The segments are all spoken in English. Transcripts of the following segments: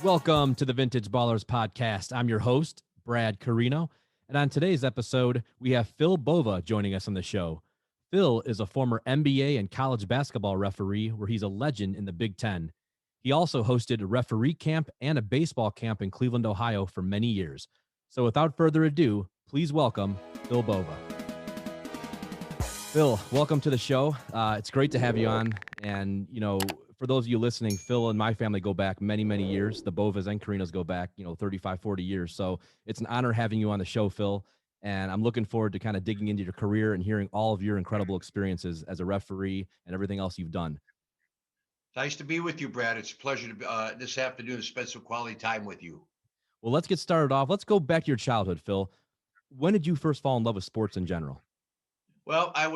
Welcome to the Vintage Ballers Podcast. I'm your host, Brad Coreno, and on today's episode, we have Phil Bova joining us on the show. Phil is a former NBA and college basketball referee where he's a legend in the Big Ten. He also hosted a referee camp and a baseball camp in Cleveland, Ohio for many years. So without further ado, please welcome Phil Bova. Phil, welcome to the show. It's great to have you on. And, for those of you listening, Phil and my family go back many, many years. The Bovas and Corenos go back, 35, 40 years. So it's an honor having you on the show, Phil. And I'm looking forward to kind of digging into your career and hearing all of your incredible experiences as a referee and everything else you've done. Nice to be with you, Brad. It's a pleasure to be, this afternoon to spend some quality time with you. Well, let's get started off. Let's go back to your childhood, Phil. When did you first fall in love with sports in general? Well, I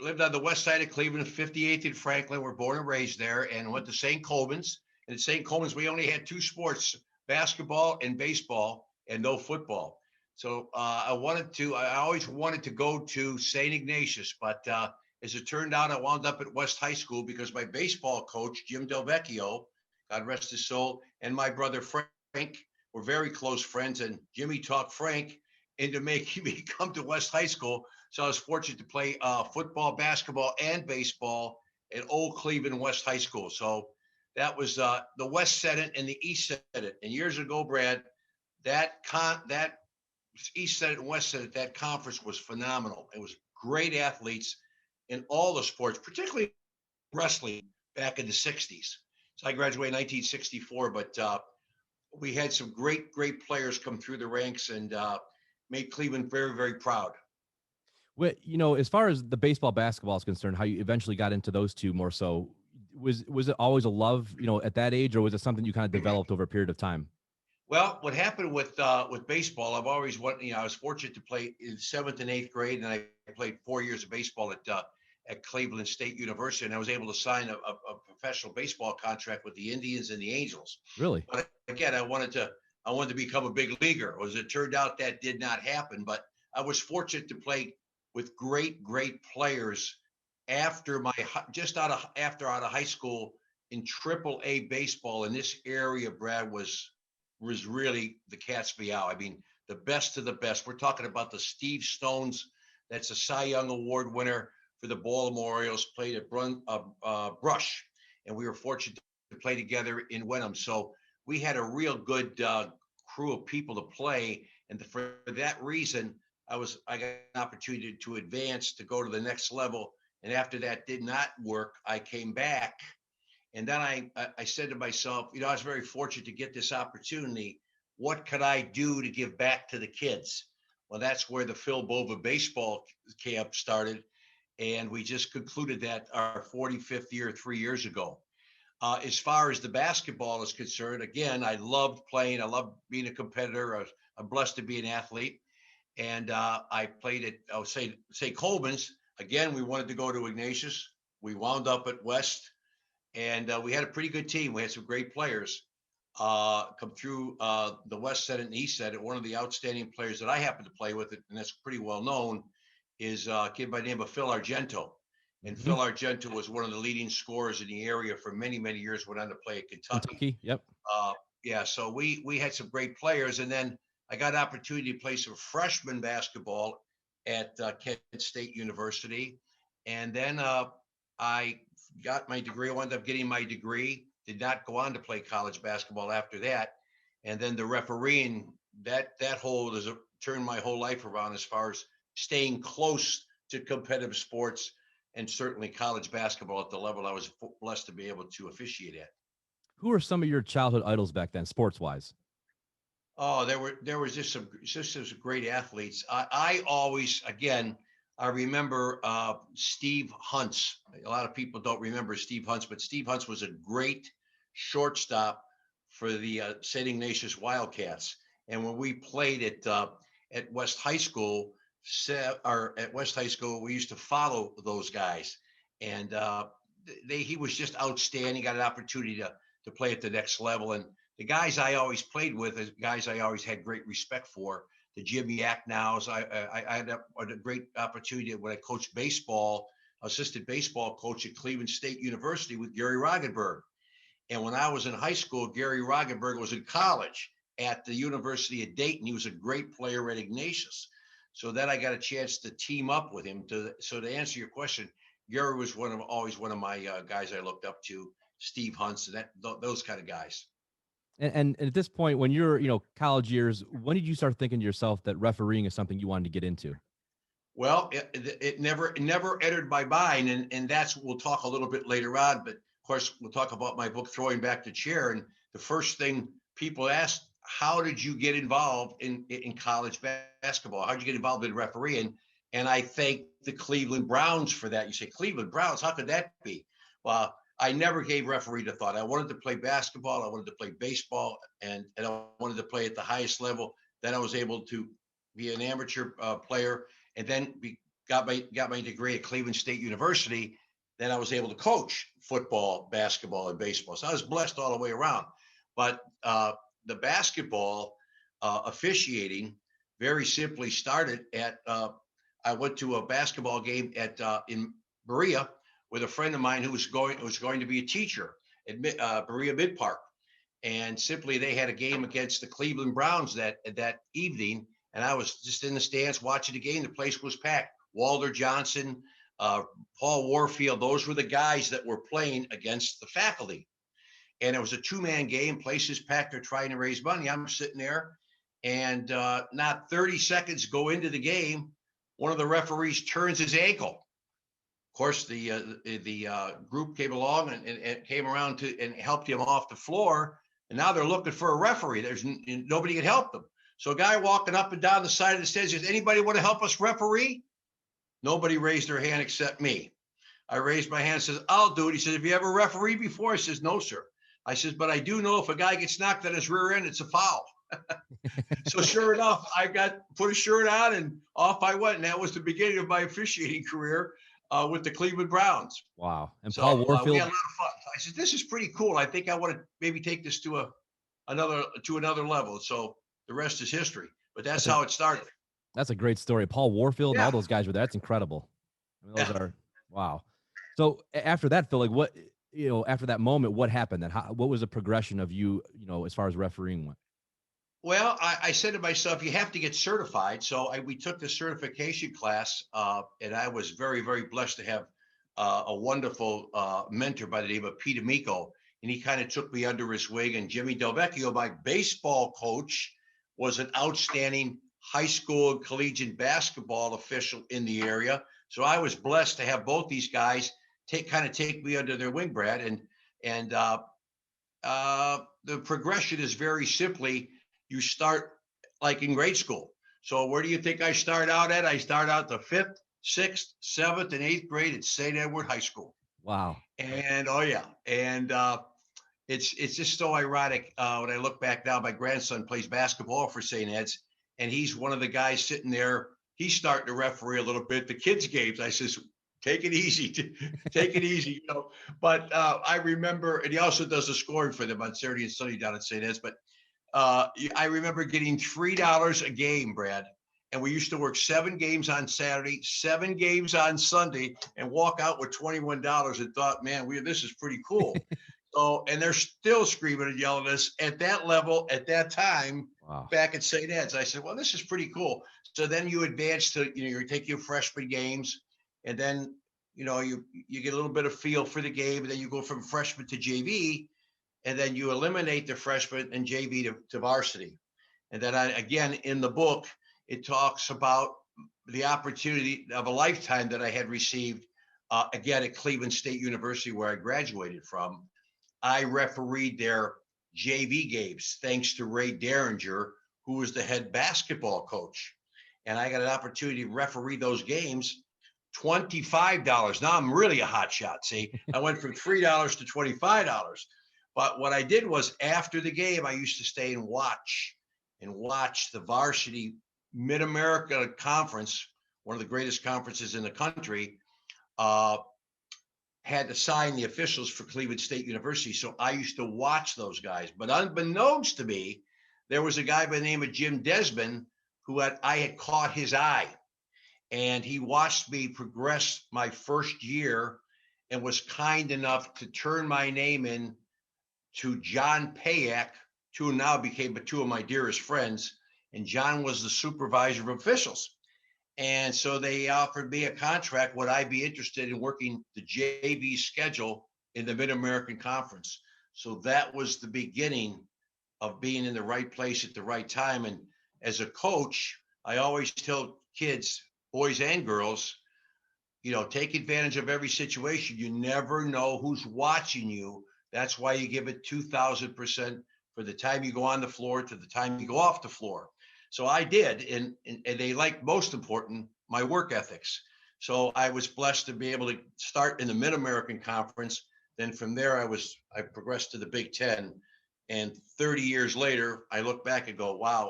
lived on the west side of Cleveland, 58th and Franklin. We're born and raised there, and went to St. Coleman's. And at St. Coleman's, we only had two sports, basketball and baseball, and no football. So I always wanted to go to St. Ignatius, but as it turned out, I wound up at West High School because my baseball coach, Jim Delvecchio, God rest his soul, and my brother Frank were very close friends, and Jimmy talked Frank into making me come to West High School. So I was fortunate to play football, basketball, and baseball at Old Cleveland West High School. So that was the West Senate and the East Senate. And years ago, Brad, that East Senate and West Senate, that conference was phenomenal. It was great athletes in all the sports, particularly wrestling back in the 60s. So I graduated in 1964, but we had some great players come through the ranks and made Cleveland very, very proud. Well, as far as the baseball, basketball is concerned, how you eventually got into those two more so, was it always a love, at that age, or was it something you kind of developed over a period of time? Well, what happened with baseball, I've always wanted, I was fortunate to play in 7th and 8th grade, and I played 4 years of baseball at Cleveland State University, and I was able to sign a professional baseball contract with the Indians and the Angels. Really? But again, I wanted to become a big leaguer. As it turned out, that did not happen, but I was fortunate to play with great players after out of high school in AAA baseball in this area. Brad was really the cat's meow. I mean, the best of the best. We're talking about the Steve Stones. That's a Cy Young Award winner for the Baltimore Orioles, played at Brush, and we were fortunate to play together in Wenham. So we had a real good crew of people to play, and for that reason, I got an opportunity to advance to go to the next level. And after that did not work, I came back. And then I said to myself, I was very fortunate to get this opportunity. What could I do to give back to the kids? Well, that's where the Phil Bova baseball camp started. And we just concluded that our 45th year 3 years ago. As far as the basketball is concerned, again, I loved playing. I loved being a competitor. I'm blessed to be an athlete. And I played at, St. Coleman's. Again, we wanted to go to Ignatius. We wound up at West. And we had a pretty good team. We had some great players come through the West Senate and East Senate. One of the outstanding players that I happen to play with, and that's pretty well known, is a kid by the name of Phil Argento. And Phil Argento was one of the leading scorers in the area for many, many years, went on to play at Kentucky. Yep. So we had some great players. And then I got an opportunity to play some freshman basketball at Kent State University. And then I got my degree. I wound up getting my degree, did not go on to play college basketball after that. And then the refereeing, that turned my whole life around as far as staying close to competitive sports, and certainly college basketball at the level I was blessed to be able to officiate at. Who are some of your childhood idols back then, sports-wise? Oh, there was just some great athletes. I always, again, I remember Steve Huntz. A lot of people don't remember Steve Huntz, but Steve Huntz was a great shortstop for the St. Ignatius Wildcats. And when we played at West High School, we used to follow those guys. And he was just outstanding. Got an opportunity to play at the next level. And the guys I always played with, guys I always had great respect for. the Jim Yak nows. I had a great opportunity when I coached baseball, assistant baseball coach at Cleveland State University with Gary Roggenberg. And when I was in high school, Gary Roggenberg was in college at the University of Dayton. He was a great player at Ignatius. So then I got a chance to team up with him. So to answer your question, Gary was always one of my guys I looked up to, Steve Hunts, and those kind of guys. And at this point, when you're, college years, when did you start thinking to yourself that refereeing is something you wanted to get into? Well, it never entered my mind, and that's we'll talk a little bit later on. But of course, we'll talk about my book, Throwing Back the Chair. And the first thing people ask, how did you get involved in college basketball? How did you get involved in refereeing? And I thank the Cleveland Browns for that. You say, Cleveland Browns, how could that be? Well, I never gave referee a thought. I wanted to play basketball. I wanted to play baseball, and I wanted to play at the highest level. Then I was able to be an amateur player, and then got my degree at Cleveland State University. Then I was able to coach football, basketball, and baseball. So I was blessed all the way around. But the basketball officiating very simply started at I went to a basketball game at in Berea with a friend of mine who was going to be a teacher at Berea Mid Park, and simply they had a game against the Cleveland Browns that evening, and I was just in the stands watching the game. The place was packed. Walter Johnson, Paul Warfield, those were the guys that were playing against the faculty. And it was a two-man game, places packed, they're trying to raise money. I'm sitting there, and not 30 seconds go into the game, one of the referees turns his ankle. Of course, the group came along and came around and helped him off the floor. And now they're looking for a referee. There's nobody can help them. So a guy walking up and down the side of the stage says, anybody want to help us referee? Nobody raised their hand except me. I raised my hand and says, I'll do it. He says, have you ever refereed before? I says, no, sir. I says, but I do know if a guy gets knocked on his rear end, it's a foul. So sure enough, I put a shirt on and off I went. And that was the beginning of my officiating career with the Cleveland Browns. Wow. And so, Paul Warfield. we had a lot of fun. I said, this is pretty cool. I think I want to maybe take this to another level. So the rest is history. But that's how it started. That's a great story. Paul Warfield and Yeah. all those guys were there. That's incredible. I mean, those are wow. So after that, Phil, like what, after that moment, what happened then? What was the progression of you, as far as refereeing went? Well, I said to myself, you have to get certified. So we took the certification class, and I was very, very blessed to have a wonderful mentor by the name of Pete Amico. And he kind of took me under his wing. And Jimmy Delvecchio, my baseball coach, was an outstanding high school and collegiate basketball official in the area. So I was blessed to have both these guys take me under their wing, Brad. And the progression is very simply, you start like in grade school. So where do you think I start out at? I start out the 5th, 6th, 7th, and 8th grade at St. Edward High School. Wow. And it's just so ironic when I look back now. My grandson plays basketball for St. Ed's, and he's one of the guys sitting there. He's starting to referee a little bit the kids' games. I says, take it easy, take it easy, But I remember, and he also does the scoring for them on Saturday and Sunday down at St. Ed's. But I remember getting $3 a game, Brad, and we used to work 7 games on Saturday, 7 games on Sunday, and walk out with $21 and thought, man, this is pretty cool. So, and they're still screaming and yelling at us at that level at that time. Wow. Back at St. Ed's. I said, well, this is pretty cool. So then you advance to, you take your freshman games, and then, you get a little bit of feel for the game, and then you go from freshman to JV, and then you eliminate the freshman and JV to varsity. And then again, in the book, it talks about the opportunity of a lifetime that I had received, again, at Cleveland State University, where I graduated from. I refereed their JV games, thanks to Ray Derringer, who was the head basketball coach. And I got an opportunity to referee those games, $25. Now I'm really a hot shot, see? I went from $3 to $25. But what I did was, after the game, I used to stay and watch the varsity Mid-America Conference, one of the greatest conferences in the country, had to sign the officials for Cleveland State University. So I used to watch those guys. But unbeknownst to me, there was a guy by the name of Jim Desmond, I had caught his eye, and he watched me progress my first year and was kind enough to turn my name in to John Payak, who now became two of my dearest friends. And John was the supervisor of officials. And so they offered me a contract. Would I be interested in working the JV schedule in the Mid-American Conference? So that was the beginning of being in the right place at the right time. And as a coach, I always tell kids, boys and girls, take advantage of every situation. You never know who's watching you. That's why you give it 2,000% for the time you go on the floor to the time you go off the floor. So I did, and they like, most important, my work ethics. So I was blessed to be able to start in the Mid-American Conference. Then from there, I progressed to the Big Ten. And 30 years later, I look back and go, wow,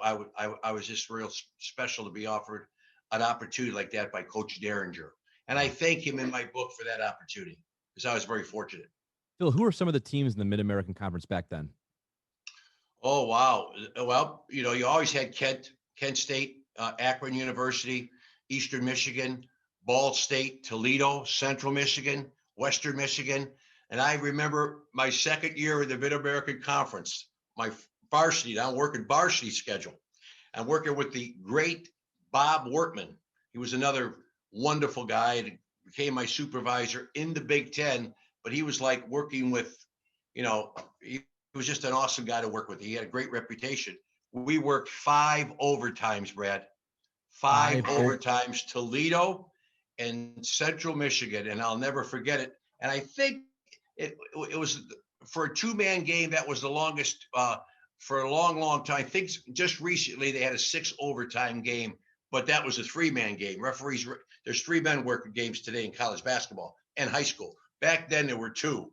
I was just real special to be offered an opportunity like that by Coach Derringer. And I thank him in my book for that opportunity, because I was very fortunate. Phil, who are some of the teams in the Mid-American Conference back then? Oh, wow. Well, you always had Kent State, Akron University, Eastern Michigan, Ball State, Toledo, Central Michigan, Western Michigan. And I remember my second year in the Mid-American Conference, my varsity, I'm working varsity schedule. I'm working with the great Bob Wortman. He was another wonderful guy and became my supervisor in the Big Ten, but he was like working with, he was just an awesome guy to work with. He had a great reputation. We worked 5 overtimes, Brad. 5 overtimes, Toledo and Central Michigan, and I'll never forget it. And I think it was, for a 2-man game, that was the longest for a long, long time. I think just recently they had a 6 overtime game, but that was a 3-man game. Referees, there's 3 men working games today in college basketball and high school. Back then there were 2.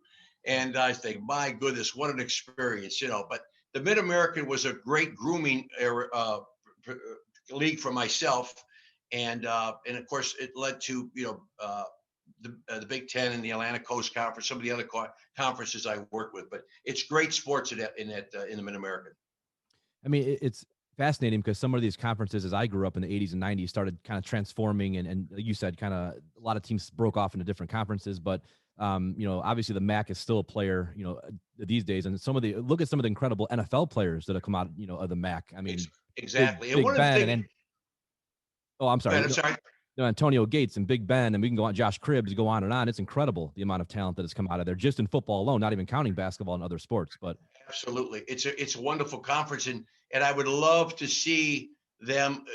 And I think, my goodness, what an experience, But the Mid-American was a great grooming league for myself, and of course it led to the Big Ten and the Atlantic Coast Conference, some of the other conferences I work with. But it's great sports in the Mid-American. I mean, it's fascinating because some of these conferences, as I grew up in the 80s and 90s, started kind of transforming, and like you said, kind of a lot of teams broke off into different conferences, but obviously the MAC is still a player, these days. And look at some of the incredible NFL players that have come out, of the MAC. I mean, exactly. Big Ben I'm sorry. I'm sorry. Antonio Gates and Big Ben, and we can go on, Josh Cribbs, go on and on. It's incredible the amount of talent that has come out of there, just in football alone, not even counting basketball and other sports. But absolutely, it's a wonderful conference, and I would love to see them.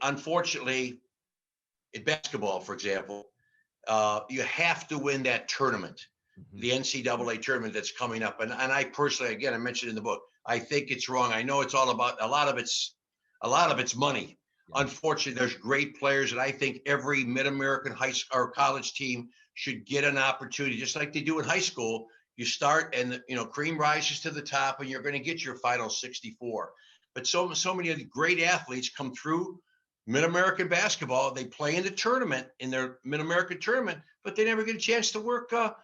Unfortunately, in basketball, for example, you have to win that tournament, the NCAA tournament that's coming up. And I personally, again, I mentioned in the book, I think it's wrong. I know it's all about a lot of it's money. Yeah. Unfortunately, there's great players, and I think every Mid-American high school or college team should get an opportunity, just like they do in high school. You start, and cream rises to the top, and you're going to get your final 64. But so many of the great athletes come through Mid-American basketball. They play in the tournament, in their Mid-American tournament, but they never get a chance to work or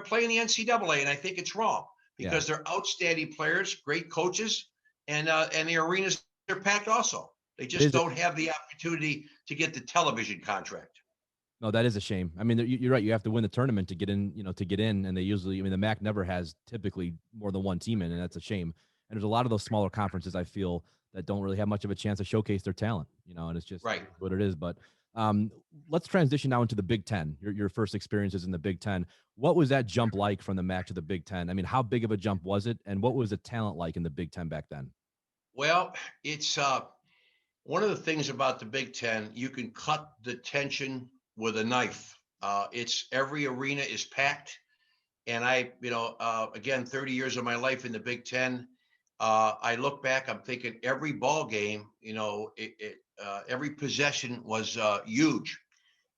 play in the NCAA. And I think it's wrong, because they're outstanding players, great coaches, and the arenas are packed also. They just don't have the opportunity to get the television contract. No, that is a shame. I mean, you're right. You have to win the tournament to get in, and they usually, the MAC never has typically more than one team in, and that's a shame. And there's a lot of those smaller conferences, I feel, that don't really have much of a chance to showcase their talent, and it's just what it is. But let's transition now into the Big Ten, your first experiences in the Big Ten. What was that jump like from the MAC to the Big Ten? I mean, how big of a jump was it? And what was the talent like in the Big Ten back then? Well, it's one of the things about the Big Ten, you can cut the tension with a knife. It's every arena is packed. And again, 30 years of my life in the Big Ten, I look back, I'm thinking every ball game, every possession was huge.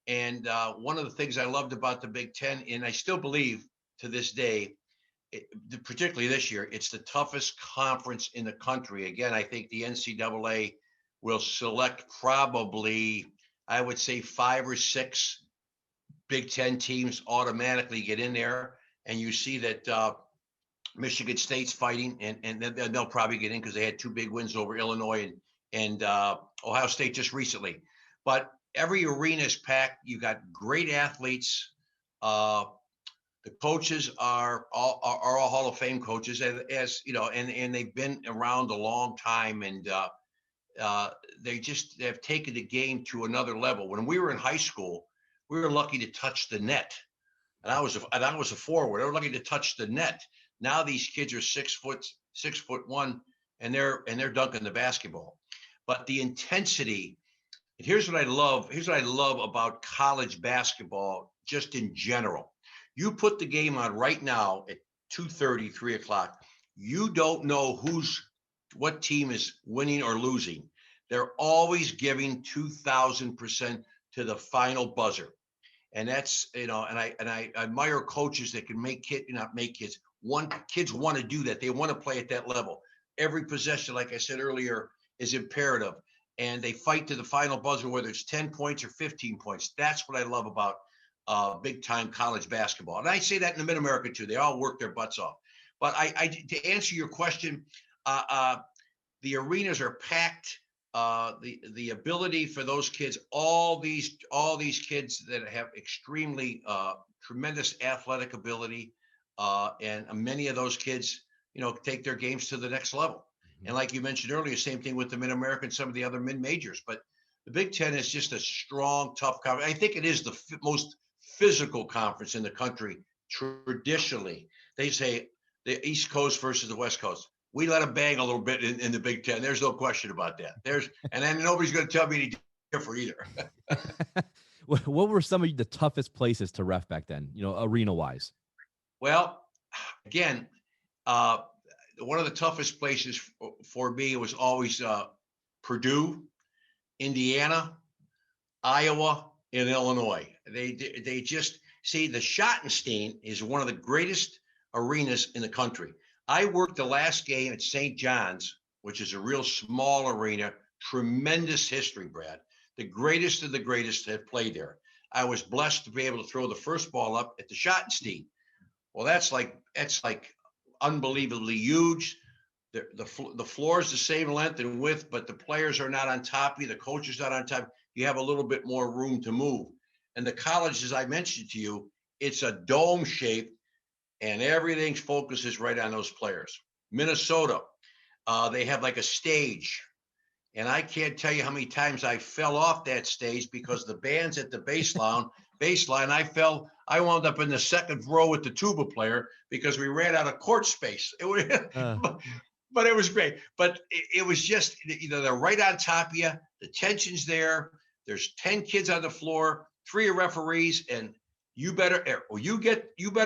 And one of the things I loved about the Big Ten, and I still believe to this day, particularly this year, it's the toughest conference in the country. Again, I think the NCAA will select probably, I would say, 5 or 6 Big Ten teams automatically get in there. And you see that Michigan State's fighting, and they'll probably get in because they had 2 big wins over Illinois and Ohio State just recently. But every arena is packed. You got great athletes. The coaches are all Hall of Fame coaches, as you know, and they've been around a long time, and they just have taken the game to another level. When we were in high school, we were lucky to touch the net, and I was a forward. I was lucky to touch the net. Now these kids are 6'1", and they're dunking the basketball. But the intensity, and here's what I love. Here's what I love about college basketball, just in general. You put the game on right now at 2:30, 3 o'clock. You don't know what team is winning or losing. They're always giving 2,000% to the final buzzer. And that's, and I admire coaches that can not make kids. Kids want to do that. They want to play at that level. Every possession, like I said earlier, is imperative. And they fight to the final buzzer, whether it's 10 points or 15 points. That's what I love about big time college basketball. And I say that in the Mid-America too. They all work their butts off. But to answer your question, the arenas are packed. The ability for those kids, all these kids that have extremely tremendous athletic ability, and many of those kids, take their games to the next level. And like you mentioned earlier, same thing with the Mid-America and some of the other mid-majors. But the Big Ten is just a strong, tough conference. I think it is the most physical conference in the country traditionally. They say the East Coast versus the West Coast. We let them bang a little bit in the Big Ten. There's no question about that. And then nobody's going to tell me any different either. What were some of the toughest places to ref back then, arena-wise? Well, again, one of the toughest places for me was always Purdue, Indiana, Iowa, and Illinois. They just see the Schottenstein is one of the greatest arenas in the country. I worked the last game at St. John's, which is a real small arena, tremendous history, Brad. The greatest of the greatest have played there. I was blessed to be able to throw the first ball up at the Schottenstein. Well, that's like unbelievably huge. The floor is the same length and width, but the players are not on top of you. The coach is not on top. You have a little bit more room to move. And the college, as I mentioned to you, it's a dome shape, and everything's focus is right on those players. Minnesota, they have like a stage. And I can't tell you how many times I fell off that stage because the band's at the baseline. I wound up in the second row with the tuba player because we ran out of court space. But it was great. But it was just, they're right on top of you. The tension's there. There's 10 kids on the floor, 3 are referees, and you better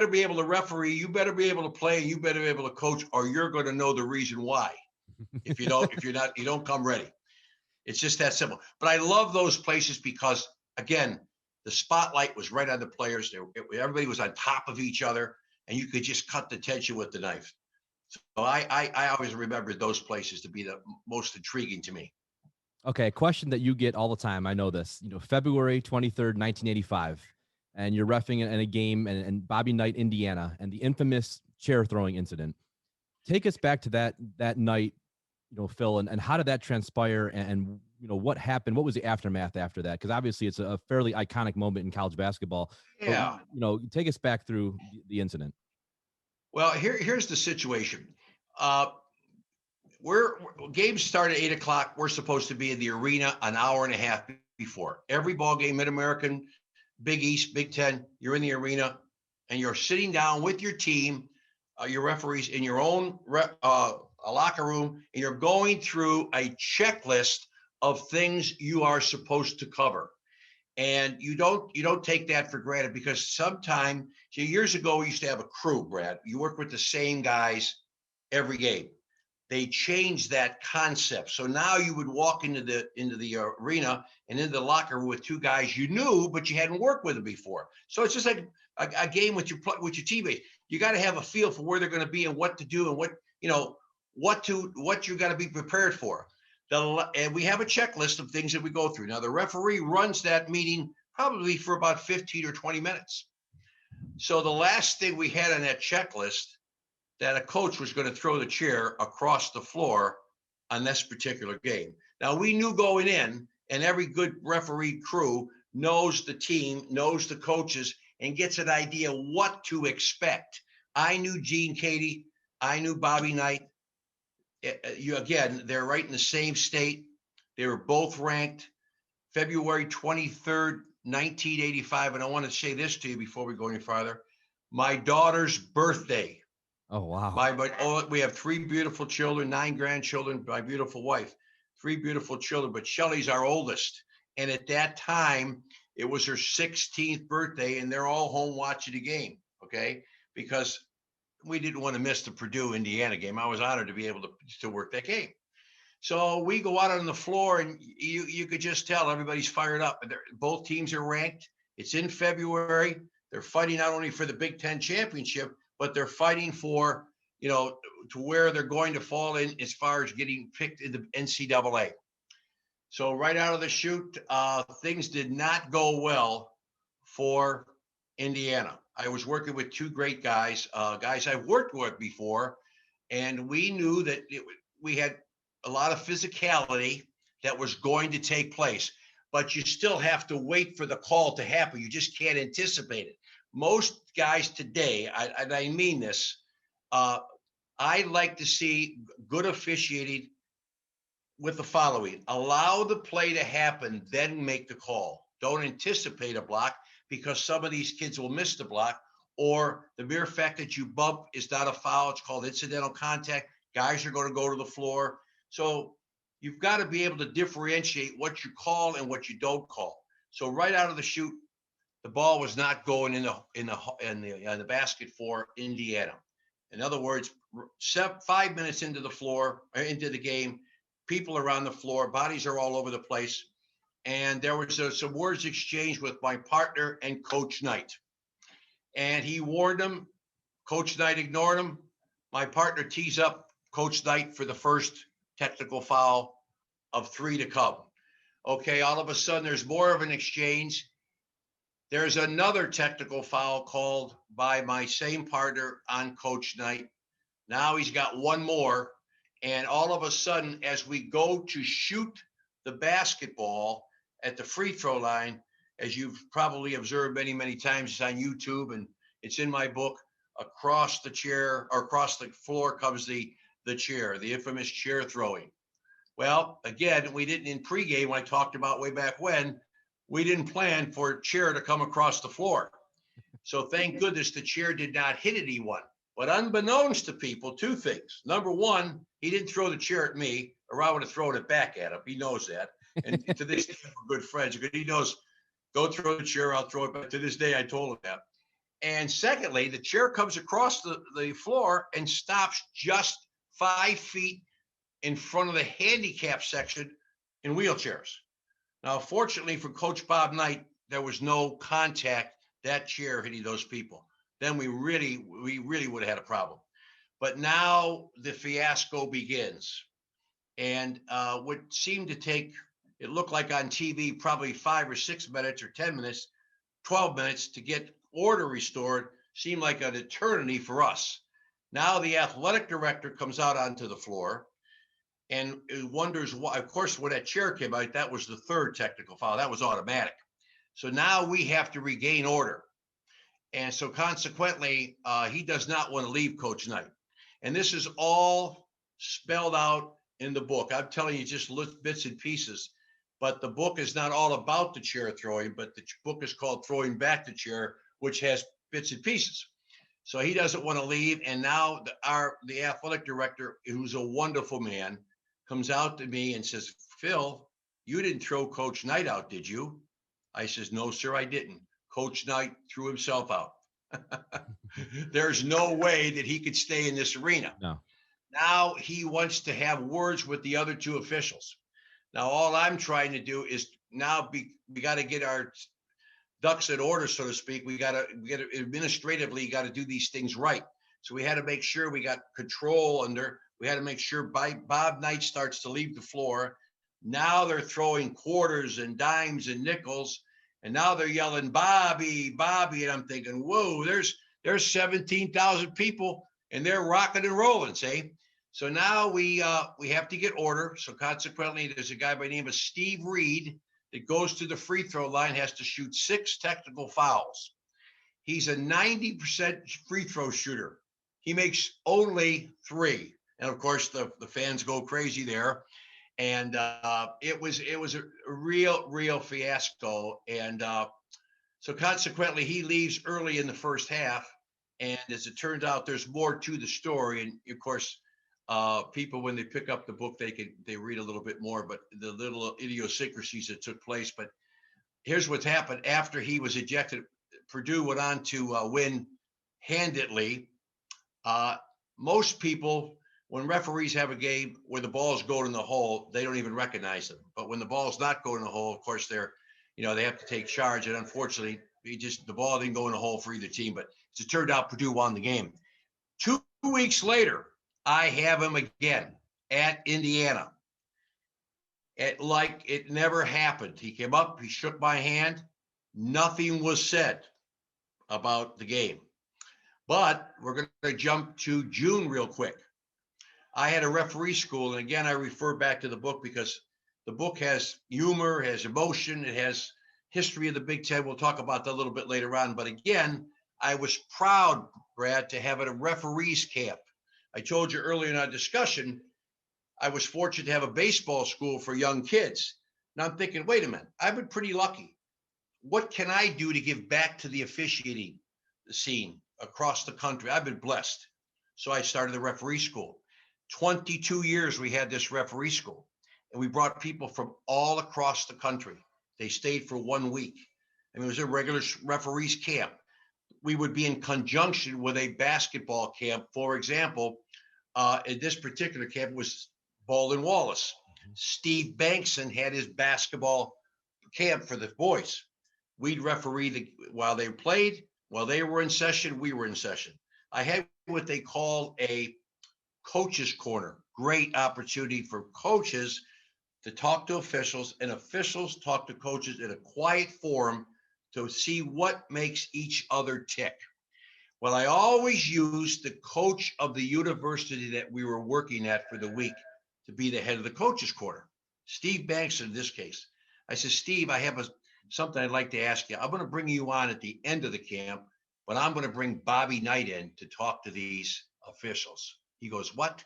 be able to referee, you better be able to play, you better be able to coach, or you're going to know the reason why. If you don't come ready. It's just that simple. But I love those places because, again, the spotlight was right on the players. Everybody was on top of each other, and you could just cut the tension with the knife. So I always remembered those places to be the most intriguing to me. Okay, a question that you get all the time. I know this. February 23rd, 1985, and you're reffing in a game in Bobby Knight, Indiana, and the infamous chair throwing incident. Take us back to that night, Phil, and how did that transpire, and what happened? What was the aftermath after that? Because obviously it's a fairly iconic moment in college basketball. Yeah. But, take us back through the incident. Well, here's the situation. Games start at 8 o'clock. We're supposed to be in the arena an hour and a half before. Every ball game, Mid-American, Big East, Big Ten, you're in the arena, and you're sitting down with your team, your referees in your own locker room, and you're going through a checklist of things you are supposed to cover. And you don't take that for granted because years ago, we used to have a crew, Brad. You work with the same guys every game. They changed that concept. So now you would walk into the arena and into the locker room with 2 guys you knew, but you hadn't worked with them before. So it's just like a game with your teammates. You got to have a feel for where they're going to be and what to do and what you got to be prepared for. And we have a checklist of things that we go through. Now, the referee runs that meeting probably for about 15 or 20 minutes. So the last thing we had on that checklist, that a coach was going to throw the chair across the floor on this particular game. Now, we knew going in, and every good referee crew knows the team, knows the coaches, and gets an idea what to expect. I knew Gene Katie. I knew Bobby Knight. They're right in the same state. They were both ranked February 23rd, 1985. And I want to say this to you before we go any farther. My daughter's birthday. Oh, wow. We have 3 beautiful children, 9 grandchildren, my beautiful wife, 3 beautiful children, but Shelly's our oldest. And at that time, it was her 16th birthday, and they're all home watching the game, okay? Because we didn't want to miss the Purdue Indiana game. I was honored to be able to work that game. So we go out on the floor, and you could just tell everybody's fired up. Both teams are ranked. It's in February. They're fighting not only for the Big Ten championship, but they're fighting for, to where they're going to fall in as far as getting picked in the NCAA. So right out of the chute, things did not go well for Indiana. I was working with 2 great guys I've worked with before, and we knew that we had a lot of physicality that was going to take place, but you still have to wait for the call to happen. You just can't anticipate it. Most guys today, and I mean this, I like to see good officiating with the following: allow the play to happen, then make the call. Don't anticipate a block, because some of these kids will miss the block, or the mere fact that you bump is not a foul. It's called incidental contact. Guys are going to go to the floor. So you've got to be able to differentiate what you call and what you don't call. So right out of the chute, the ball was not going in the basket for Indiana. In other words, 5 minutes into the game, people are on the floor, bodies are all over the place. And there was some words exchanged with my partner and Coach Knight. And he warned him. Coach Knight ignored him. My partner tees up Coach Knight for the first technical foul of 3 to come. Okay, all of a sudden there's more of an exchange. There's another technical foul called by my same partner on Coach Knight. Now he's got 1 more. And all of a sudden, as we go to shoot the basketball at the free throw line, as you've probably observed many, many times, it's on YouTube and it's in my book, across the chair or across the floor comes the chair, the infamous chair throwing. Well, again, we didn't in pregame, when I talked about way back when, we didn't plan for a chair to come across the floor. So thank goodness the chair did not hit anyone. But unbeknownst to people, 2 things. Number 1, he didn't throw the chair at me, or I would have thrown it back at him. He knows that. And to this day, we're good friends, because he knows, go throw the chair, I'll throw it back. To this day, I told him that. And secondly, the chair comes across the floor and stops just 5 feet in front of the handicap section in wheelchairs. Now, fortunately for Coach Bob Knight, there was no contact, that chair hitting those people. Then we really would have had a problem. But now the fiasco begins. And what seemed to take, it looked like on TV, probably 5 or 6 minutes or 10 minutes, 12 minutes to get order restored, seemed like an eternity for us. Now the athletic director comes out onto the floor and wonders why. Of course, when that chair came out, that was the 3rd technical foul. That was automatic. So now we have to regain order. And so consequently, he does not want to leave Coach Knight. And this is all spelled out in the book. I'm telling you just bits and pieces. But the book is not all about the chair throwing, but the book is called Throwing Back the Chair, which has bits and pieces. So he doesn't want to leave. And now the athletic director, who's a wonderful man, comes out to me and says, "Phil, you didn't throw Coach Knight out, did you?" I says, "No, sir, I didn't. Coach Knight threw himself out." There's no way that he could stay in this arena. No. Now he wants to have words with the other 2 officials. Now, all I'm trying to do is we got to get our ducks in order, so to speak. We got to administratively got to do these things right. So we had to make sure we got control under. We had to make sure Bob Knight starts to leave the floor. Now they're throwing quarters and dimes and nickels. And now they're yelling, "Bobby, Bobby." And I'm thinking, whoa, there's 17,000 people and they're rocking and rolling, see? So now we have to get order. So consequently, there's a guy by the name of Steve Reed that goes to the free throw line, has to shoot 6 technical fouls. He's a 90% free throw shooter. He makes only 3. And of course, the fans go crazy there. And it was a real fiasco. And so consequently, he leaves early in the first half. And as it turns out, there's more to the story. And of course, people, when they pick up the book, they read a little bit more, but the little idiosyncrasies that took place. But here's what's happened after he was ejected. Purdue went on to win handedly. Most people, when referees have a game where the ball's going in the hole, they don't even recognize them. But when the ball's not going in the hole, of course, they have to take charge. And unfortunately, the ball didn't go in the hole for either team. But as it turned out, Purdue won the game. 2 weeks later, I have him again at Indiana. Like it never happened. He came up, he shook my hand. Nothing was said about the game. But we're going to jump to June real quick. I had a referee school, and again, I refer back to the book because the book has humor, has emotion, it has history of the Big Ten. We'll talk about that a little bit later on. But again, I was proud, Brad, to have a referees camp. I told you earlier in our discussion, I was fortunate to have a baseball school for young kids. Now I'm thinking, wait a minute, I've been pretty lucky. What can I do to give back to the officiating scene across the country? I've been blessed. So I started the referee school. 22 years we had this referee school, and we brought people from all across the country. They stayed for 1 week. I mean, it was a regular referees camp. We would be in conjunction with a basketball camp. For example, in this particular camp was Baldwin Wallace. Steve Bankson had his basketball camp for the boys. We'd referee while they played, while they were in session, we were in session. I had what they call a coach's corner. Great opportunity for coaches to talk to officials, and officials talk to coaches in a quiet forum to see what makes each other tick. Well, I always used the coach of the university that we were working at for the week to be the head of the coach's corner. Steve Banks in this case. I said, Steve, I have something I'd like to ask you. I'm going to bring you on at the end of the camp, but I'm going to bring Bobby Knight in to talk to these officials. He goes, what?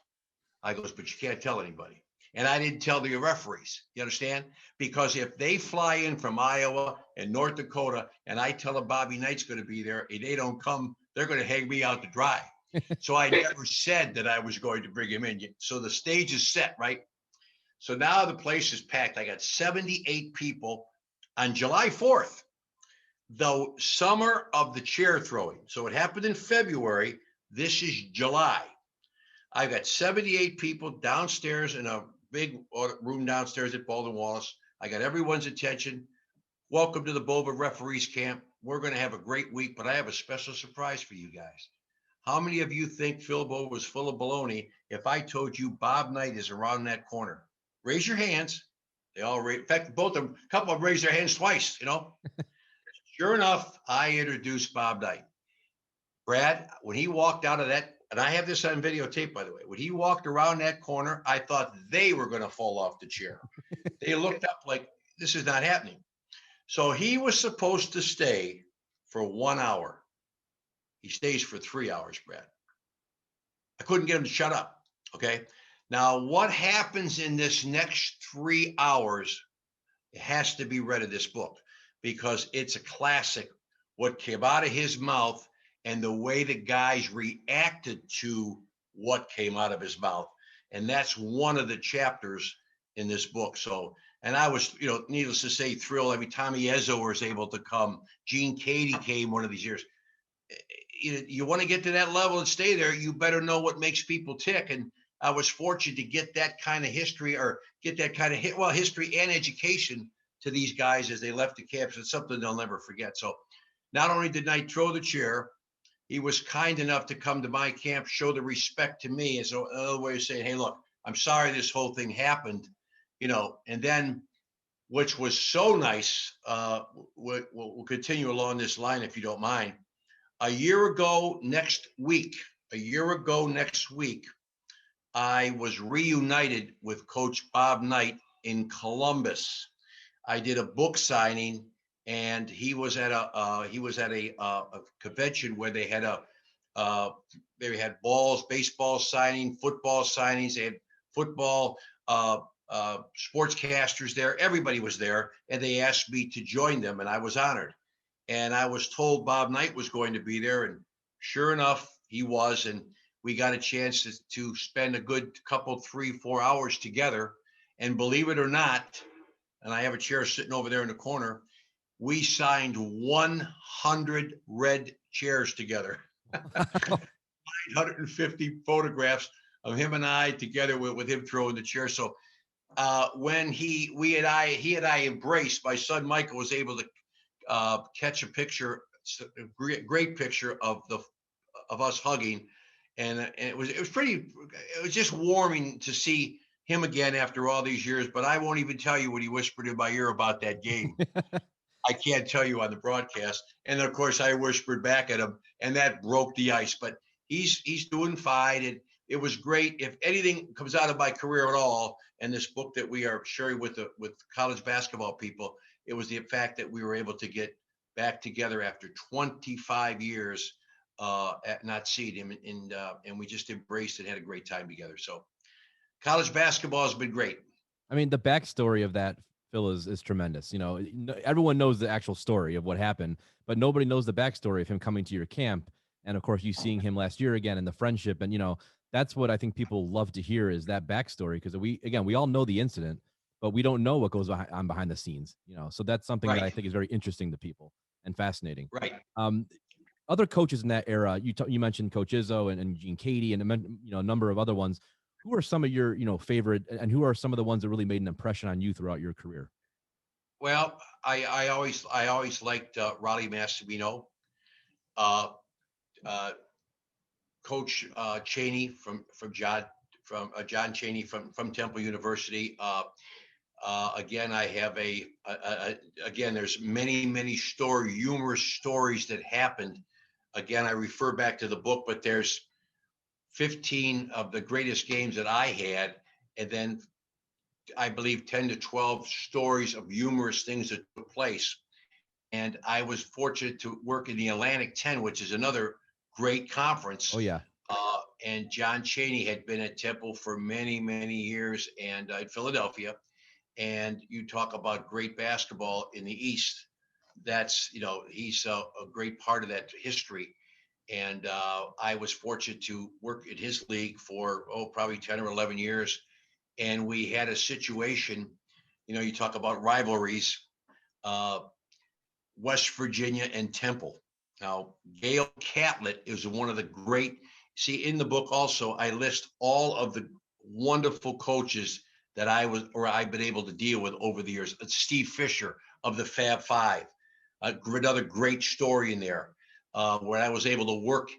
I goes, but you can't tell anybody. And I didn't tell the referees, you understand? Because if they fly in from Iowa and North Dakota and I tell them Bobby Knight's going to be there and they don't come, they're going to hang me out to dry. So I never said that I was going to bring him in. So the stage is set, right? So now the place is packed. I got 78 people on July 4th, the summer of the chair throwing. So it happened in February. This is July. I've got 78 people downstairs in a big room downstairs at Baldwin Wallace. I got everyone's attention. Welcome to the Bova Referees Camp. We're going to have a great week, but I have a special surprise for you guys. How many of you think Phil Bova was full of baloney if I told you Bob Knight is around that corner? Raise your hands. They all raise. In fact, both of them, a couple of them raised their hands twice, Sure enough, I introduced Bob Knight. Brad, when he walked out of that, and I have this on videotape, by the way, when he walked around that corner, I thought they were going to fall off the chair. They looked up like, this is not happening. So he was supposed to stay for 1 hour. He stays for 3 hours, Brad. I couldn't get him to shut up. Okay. Now, what happens in this next 3 hours, it has to be read in this book because it's a classic. What came out of his mouth and the way the guys reacted to what came out of his mouth. And that's one of the chapters in this book. So, and I was, needless to say, thrilled. I mean, Tommy Ezzo was able to come. Gene Cady came one of these years. You want to get to that level and stay there, you better know what makes people tick. And I was fortunate to get that kind of history or get that kind of history and education to these guys as they left the campus. It's something they'll never forget. So not only did Knight throw the chair, he was kind enough to come to my camp, show the respect to me. And so another way of saying, hey, look, I'm sorry this whole thing happened, and then, which was so nice, we'll continue along this line if you don't mind. A year ago next week, I was reunited with Coach Bob Knight in Columbus. I did a book signing, and he was at a convention where uh, they had baseball signing, football signings. They had football uh, sportscasters there. Everybody was there, and they asked me to join them, and I was honored. And I was told Bob Knight was going to be there, and sure enough, he was. And we got a chance to spend a good couple, 3-4 hours together. And believe it or not, and I have a chair sitting over there in the corner, we signed 100 red chairs together. 950 photographs of him and I together with him throwing the chair. So when he and I embraced, my son Michael was able to catch a picture, a great picture of us hugging, and it was just warming to see him again after all these years. But I won't even tell you what he whispered in my ear about that game. I can't tell you on the broadcast. And of course, I whispered back at him, and that broke the ice. But he's doing fine, and it was great. If anything comes out of my career at all, and this book that we are sharing with college basketball people, it was the fact that we were able to get back together after 25 years at not seeing him, and we just embraced and had a great time together. So college basketball has been great. I mean, the backstory of that, Phil, is tremendous. Everyone knows the actual story of what happened, but nobody knows the backstory of him coming to your camp. And of course, you seeing him last year again, and the friendship. And, that's what I think people love to hear, is that backstory. Because we all know the incident, but we don't know what goes on behind the scenes, So that's something that I think is very interesting to people and fascinating. Right. Other coaches in that era, you mentioned Coach Izzo and Gene Katie and, a number of other ones. Who are some of your, favorite, and who are some of the ones that really made an impression on you throughout your career? Well, I always liked Raleigh Massimino, Coach Chaney from John Chaney from Temple University. Again, I have again. There's many humorous stories that happened. Again, I refer back to the book, but there's 15 of the greatest games that I had, and then I believe 10 to 12 stories of humorous things that took place. And I was fortunate to work in the Atlantic 10, which is another great conference. Oh, yeah. And John Chaney had been at Temple for many years, and in Philadelphia. And you talk about great basketball in the East. That's, he's a great part of that history. And I was fortunate to work in his league for, probably 10 or 11 years. And we had a situation, you talk about rivalries, West Virginia and Temple. Now, Gail Catlett is one of the great, see, in the book also, I list all of the wonderful coaches that I've been able to deal with over the years. Steve Fisher of the Fab Five, another great story in there, where I was able to work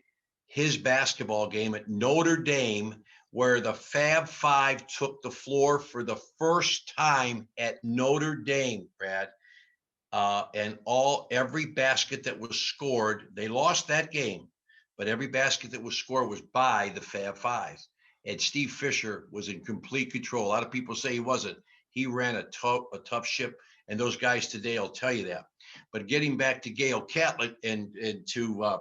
his basketball game at Notre Dame, where the Fab Five took the floor for the first time at Notre Dame, Brad. And every basket that was scored, they lost that game, but every basket that was scored was by the Fab Five. And Steve Fisher was in complete control. A lot of people say he wasn't. He ran a tough ship, and those guys today will tell you that. But getting back to Gail Catlett and to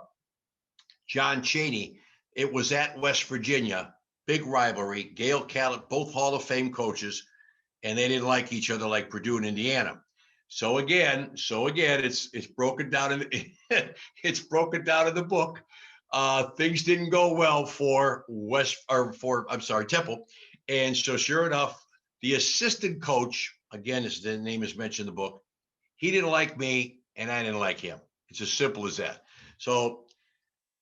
John Chaney, it was at West Virginia, big rivalry. Gail Catlett, both Hall of Fame coaches, and they didn't like each other like Purdue and Indiana. So again, it's broken down it's broken down in the book. Things didn't go well for Temple. And so sure enough, the assistant coach, again, as the name is mentioned in the book, he didn't like me and I didn't like him. It's as simple as that. So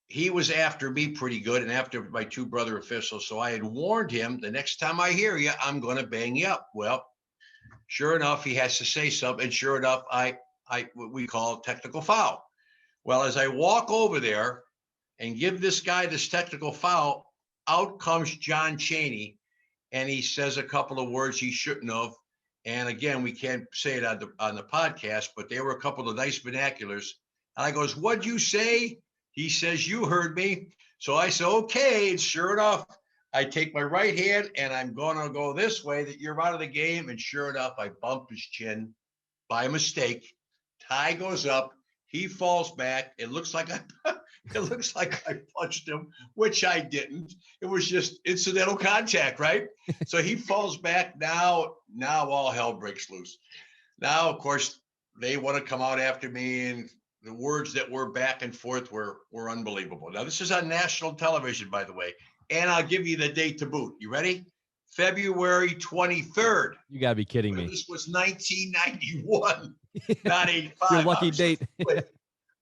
he was after me pretty good and after my two brother officials. So I had warned him, the next time I hear you, I'm going to bang you up. Well, sure enough, he has to say something. And sure enough, what we call technical foul. Well, as I walk over there and give this guy this technical foul, out comes John Chaney, and he says a couple of words he shouldn't have. And again, we can't say it on the podcast, but they were a couple of nice vernaculars. And I goes, "What'd you say?" He says, "You heard me." So I said, "Okay." And sure enough, I take my right hand and I'm going to go this way that you're out of the game. And sure enough, I bump his chin by mistake. Tie goes up. He falls back. It looks like I punched him, which I didn't. It was just incidental contact, right? So he falls back. Now all hell breaks loose. Now, of course, they want to come out after me, and the words that were back and forth were unbelievable. Now, this is on national television, by the way, and I'll give you the date to boot. You ready? February 23rd. You gotta be kidding me. This was 1991, not 85. Your lucky date.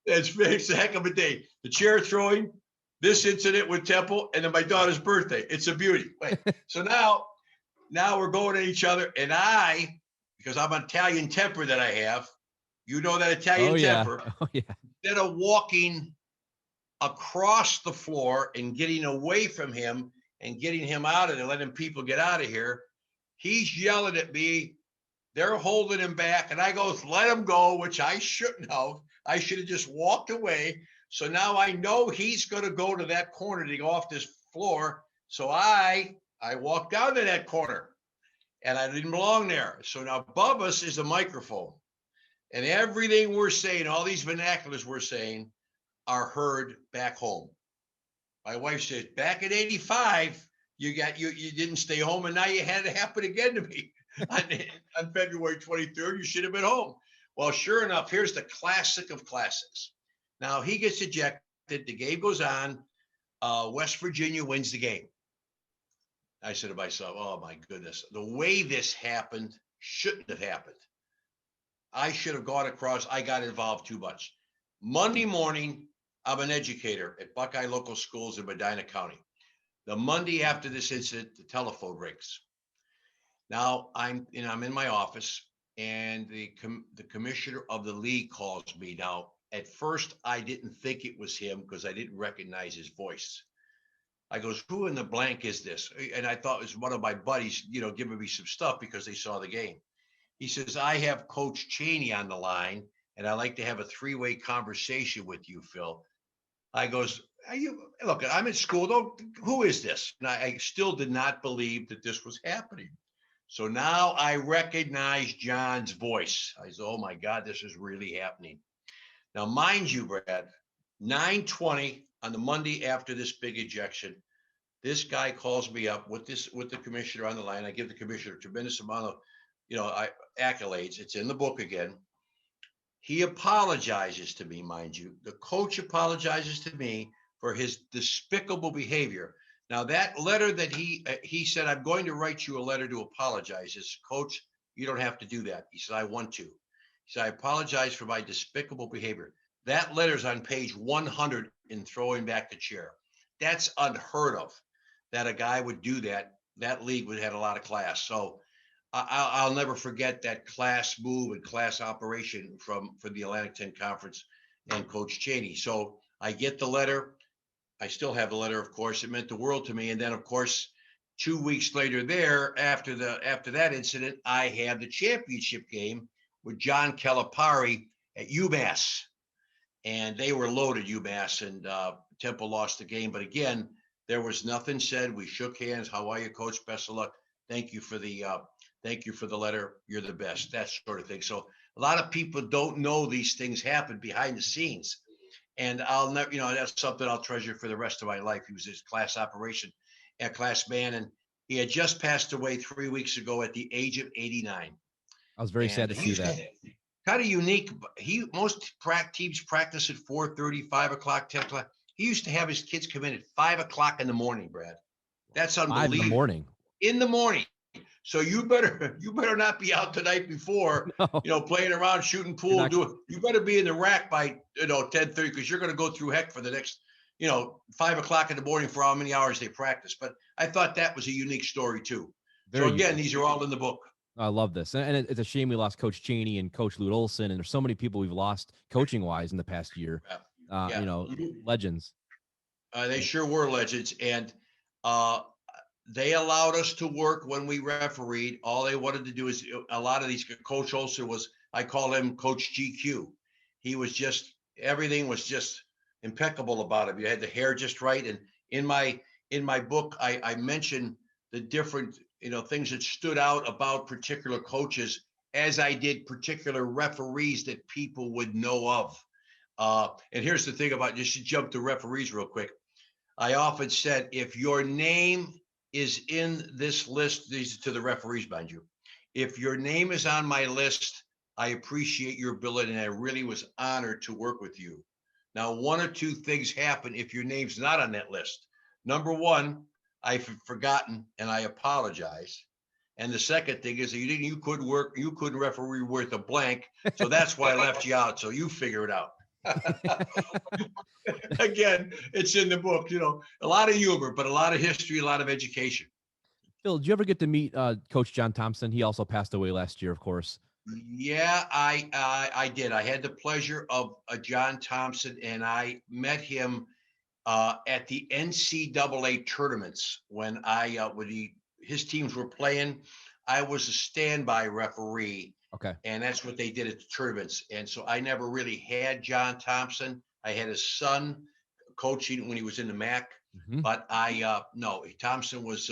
It's a heck of a day. The chair throwing, this incident with Temple, and then my daughter's birthday. It's a beauty. Wait. So now we're going at each other, and because I'm an Italian temper that I have, you know that Italian temper. Oh, yeah. Instead of walking across the floor and getting away from him and getting him out of there, letting people get out of here, he's yelling at me. They're holding him back, and I go, let him go, which I shouldn't have. I should have just walked away. So now I know he's going to go to that corner to go off this floor. So I walked down to that corner, and I didn't belong there. So now above us is a microphone, and everything we're saying, all these vernaculars we're saying, are heard back home. My wife says, back in 85, you didn't stay home, and now you had it happen again to me. On February 23rd, you should have been home. Well, sure enough, here's the classic of classics. Now he gets ejected. The game goes on. West Virginia wins the game. I said to myself, oh my goodness, the way this happened shouldn't have happened. I should have gone across. I got involved too much. Monday morning, I'm an educator at Buckeye Local Schools in Medina County. The Monday after this incident, the telephone rings. Now I'm in my office, and the commissioner of the league calls me. Now, at first, I didn't think it was him because I didn't recognize his voice. I goes, who in the blank is this? And I thought it was one of my buddies, giving me some stuff because they saw the game. He says, I have Coach Cheney on the line, and I'd like to have a three-way conversation with you, Phil. I goes, look, I'm in school. Who is this? And I still did not believe that this was happening. So now I recognize John's voice. I said, oh my God, this is really happening. Now, mind you, Brad, 9:20 on the Monday after this big ejection, this guy calls me up with the commissioner on the line. I give the commissioner a tremendous amount of, accolades. It's in the book again. He apologizes to me, mind you. The coach apologizes to me for his despicable behavior. Now, that letter that he said, I'm going to write you a letter to apologize. He says, Coach, you don't have to do that. He said, I want to. He said, I apologize for my despicable behavior. That letter's on page 100 in Throwing Back the Chair. That's unheard of that a guy would do that. That league would have had a lot of class. So I'll never forget that class move and class operation for the Atlantic 10 Conference and Coach Cheney. So I get the letter. I still have the letter, of course. It meant the world to me. And then, of course, 2 weeks later after that incident, I had the championship game with John Calipari at UMass. And they were loaded, UMass, and Temple lost the game. But again, there was nothing said. We shook hands. How are you, Coach? Best of luck. Thank you for the letter. You're the best. That sort of thing. So a lot of people don't know these things happen behind the scenes. And I'll never, that's something I'll treasure for the rest of my life. He was his class operation, a class man, and he had just passed away 3 weeks ago at the age of 89. I was very sad to see that. Kind of unique. Most teams practice at 4:30, 5 o'clock, 10 o'clock. He used to have his kids come in at 5 o'clock in the morning, Brad. That's unbelievable. 5 in the morning. In the morning. So you better not be out the night before, No. Playing around, shooting pool, you better be in the rack by 10:30 because you're going to go through heck for the next 5 o'clock in the morning for how many hours they practice. But I thought that was a unique story too. So again, these are all in the book. I love this. And it's a shame we lost Coach Cheney and Coach Lute Olson. And there's so many people we've lost coaching wise in the past year. Legends. They sure were legends. And they allowed us to work when we refereed. All they wanted to do is a lot of these. Coach Olson I call him Coach GQ. He was everything was just impeccable about him. You had the hair just right. And in my in my book, I mention the different, things that stood out about particular coaches, as I did particular referees that people would know of. And here's the thing about, just to jump to referees real quick. I often said, if your name is in this list, these are to the referees, mind you, if your name is on my list, I appreciate your ability, and I really was honored to work with you. Now, one or two things happen if your name's not on that list. Number one, I've forgotten and I apologize. And the second thing is that you couldn't referee worth a blank. So that's why I left you out. So you figure it out. Again, it's in the book, a lot of humor, but a lot of history, a lot of education. Phil, did you ever get to meet Coach John Thompson? He also passed away last year, of course. Yeah, I did. I had the pleasure of John Thompson, and I met him at the NCAA tournaments when his teams were playing. I was a standby referee. Okay. And that's what they did at the tournaments. And so I never really had John Thompson. I had his son coaching when he was in the MAC. Mm-hmm. But no, Thompson was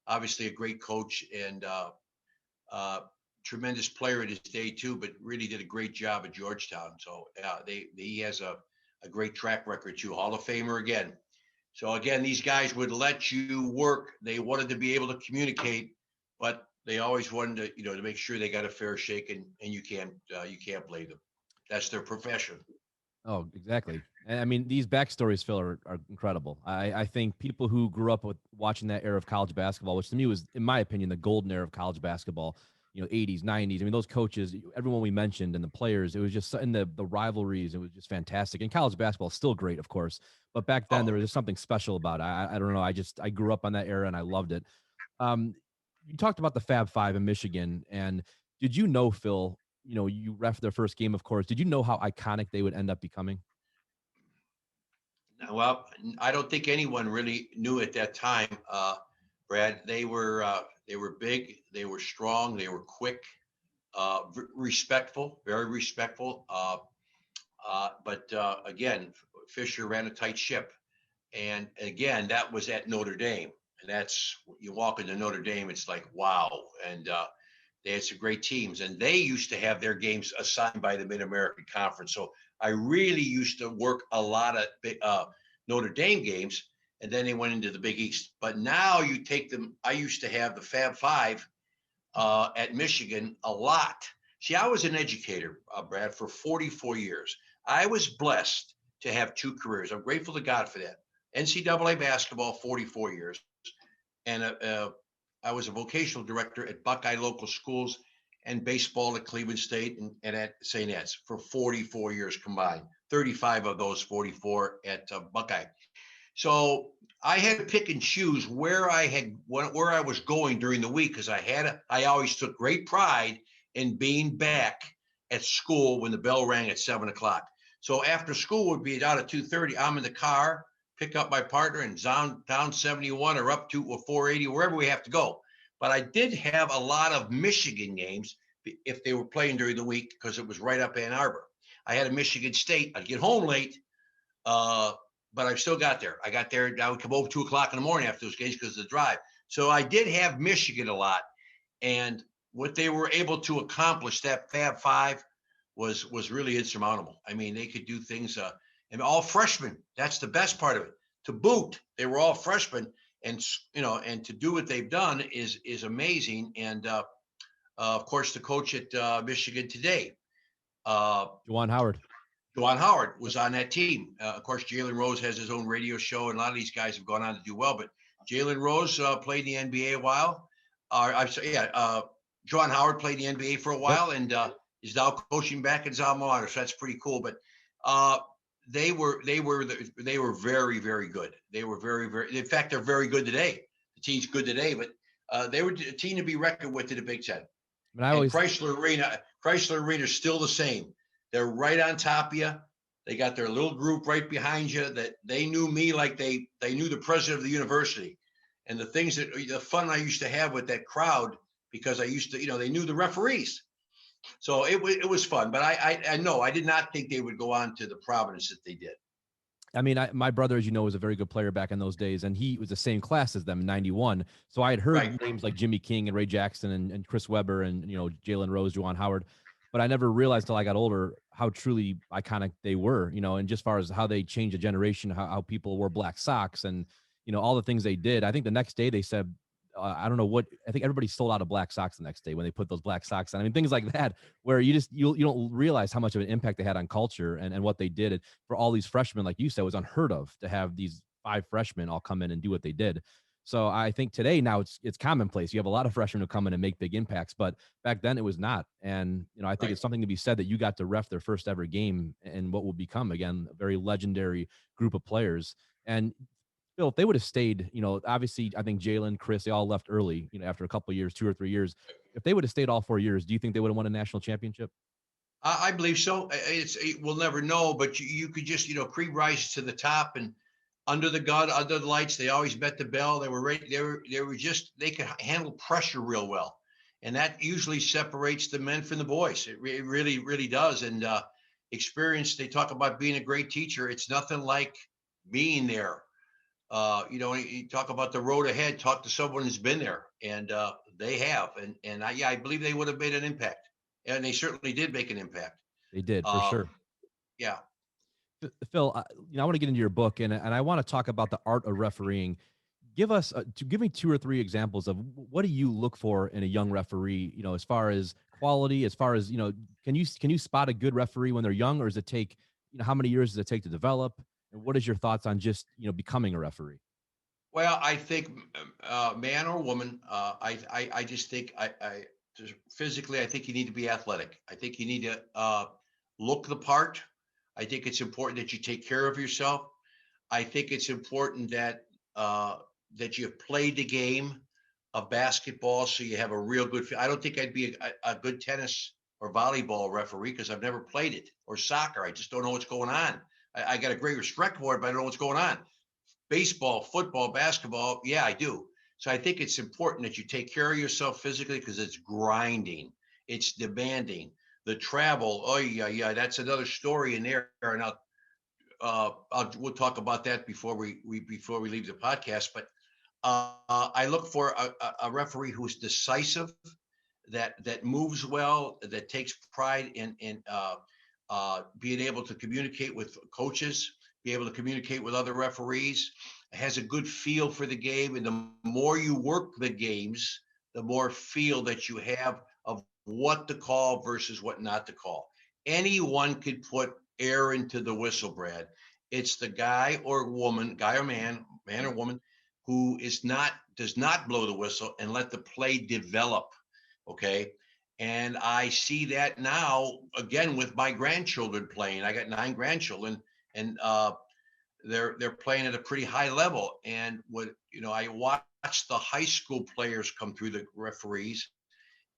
obviously a great coach and tremendous player at his day too, but really did a great job at Georgetown. So he has a great track record too, Hall of Famer again. So again, these guys would let you work. They wanted to be able to communicate, but they always wanted to, to make sure they got a fair shake, and you can't blame them. That's their profession. Oh, exactly. And I mean, these backstories, Phil, are incredible. I think people who grew up with watching that era of college basketball, which to me was, in my opinion, the golden era of college basketball, 80s, 90s. I mean, those coaches, everyone we mentioned, and the players, it was just in the rivalries. It was just fantastic. And college basketball is still great, of course. But back then, there was just something special about it. I don't know. I grew up on that era and I loved it. You talked about the Fab Five in Michigan. And did you know, Phil, you ref their first game, of course. Did you know how iconic they would end up becoming? Well, I don't think anyone really knew at that time, Brad. They were big, they were strong, they were quick, respectful, very respectful. But again, Fisher ran a tight ship, and again, that was at Notre Dame, and that's, you walk into Notre Dame, it's like wow, and they had some great teams, and they used to have their games assigned by the Mid-American Conference. So I really used to work a lot of Notre Dame games, and then they went into the Big East. But now you take them. I used to have the Fab Five at Michigan a lot. See, I was an educator, Brad, for 44 years. I was blessed to have two careers. I'm grateful to God for that. NCAA basketball, 44 years, and I was a vocational director at Buckeye local schools and baseball at Cleveland State and at St. Ed's for 44 years combined, 35 of those 44 at Buckeye. So I had to pick and choose where I was going during the week, because I always took great pride in being back at school when the bell rang at 7:00. So after school would be out at 2:30, I'm in the car, pick up my partner and down 71 or up to 480, wherever we have to go. But I did have a lot of Michigan games if they were playing during the week, because it was right up Ann Arbor. I had a Michigan State. I'd get home late, but I still got there. I got there. I would come over 2:00 in the morning after those games because of the drive. So I did have Michigan a lot, and what they were able to accomplish, that Fab Five, was really insurmountable. I mean, they could do things, and all freshmen. That's the best part of it. To boot, they were all freshmen, and and to do what they've done is amazing. And of course, the coach at Michigan today, Juwan Howard. Juwan Howard was on that team. Of course, Jalen Rose has his own radio show, and a lot of these guys have gone on to do well. But Jalen Rose played in the NBA a while. Juwan Howard played in the NBA for a while, and is now coaching back at alma mater. So that's pretty cool. But they were very, very good. They were very, very. In fact, they're very good today. The team's good today, but they were a team to be reckoned with in the Big Ten. And Chrysler Arena is still the same. They're right on top of you. They got their little group right behind you that they knew me like they knew the president of the university. And the fun I used to have with that crowd, because I used to, they knew the referees. So it was fun. But I know I did not think they would go on to the prominence that they did. I mean, my brother, as you know, was a very good player back in those days, and he was the same class as them in '91. So I had Right, heard names like Jimmy King and Ray Jackson and Chris Webber and Jalen Rose, Juwan Howard, but I never realized till I got older how truly iconic they were. And just far as how they changed a generation, how people wore black socks, and all the things they did. I think the next day they said, I don't know what. I think everybody sold out of black socks the next day when they put those black socks on. I mean, things like that, where you don't realize how much of an impact they had on culture and what they did for all these freshmen. Like you said, it was unheard of to have these 5 freshmen all come in and do what they did. So I think today now it's commonplace. You have a lot of freshmen who come in and make big impacts, but back then it was not. And I think right. it's something to be said that you got to ref their first ever game and what will become again a very legendary group of players. And Phil, if they would have stayed, obviously I think Jalen, Chris, they all left early, after a couple of years, 2 or 3 years. If they would have stayed all 4 years, do you think they would have won a national championship? I believe so. We'll never know, but you could just, creep rises to the top and under the gun, under the lights. They always bet the bell. They were ready. They could handle pressure real well. And that usually separates the men from the boys. It really, really does. And experience, they talk about being a great teacher. It's nothing like being there. You talk about the road ahead, talk to someone who's been there, and they have. And I believe they would have made an impact. And they certainly did make an impact. They did for Um, sure. yeah. Phil, I want to get into your book and I want to talk about the art of refereeing. Give me 2 or 3 examples of what do you look for in a young referee, as far as quality, as far as, can you spot a good referee when they're young, or does it take, how many years does it take to develop? And what is your thoughts on just, becoming a referee? Well, I think man or woman, I just think just physically, I think you need to be athletic. I think you need to look the part. I think it's important that you take care of yourself. I think it's important that that you've played the game of basketball, so you have a real good. I don't think I'd be a good tennis or volleyball referee because I've never played it, or soccer. I just don't know what's going on. I got a great respect for it, but I don't know what's going on. Baseball, football, basketball, yeah, I do. So I think it's important that you take care of yourself physically because it's grinding, it's demanding. The travel, oh yeah, that's another story in there, and we'll talk about that before we leave the podcast. But I look for a referee who's decisive, that moves well, that takes pride in being able to communicate with coaches, be able to communicate with other referees, has a good feel for the game. And the more you work the games, the more feel that you have of what to call versus what not to call. Anyone could put air into the whistle, Brad. It's the guy or woman, guy or man or woman, who does not blow the whistle and let the play develop. Okay. And I see that now again with my grandchildren playing. I got 9 grandchildren, and they're playing at a pretty high level. And I watch the high school players come through, the referees,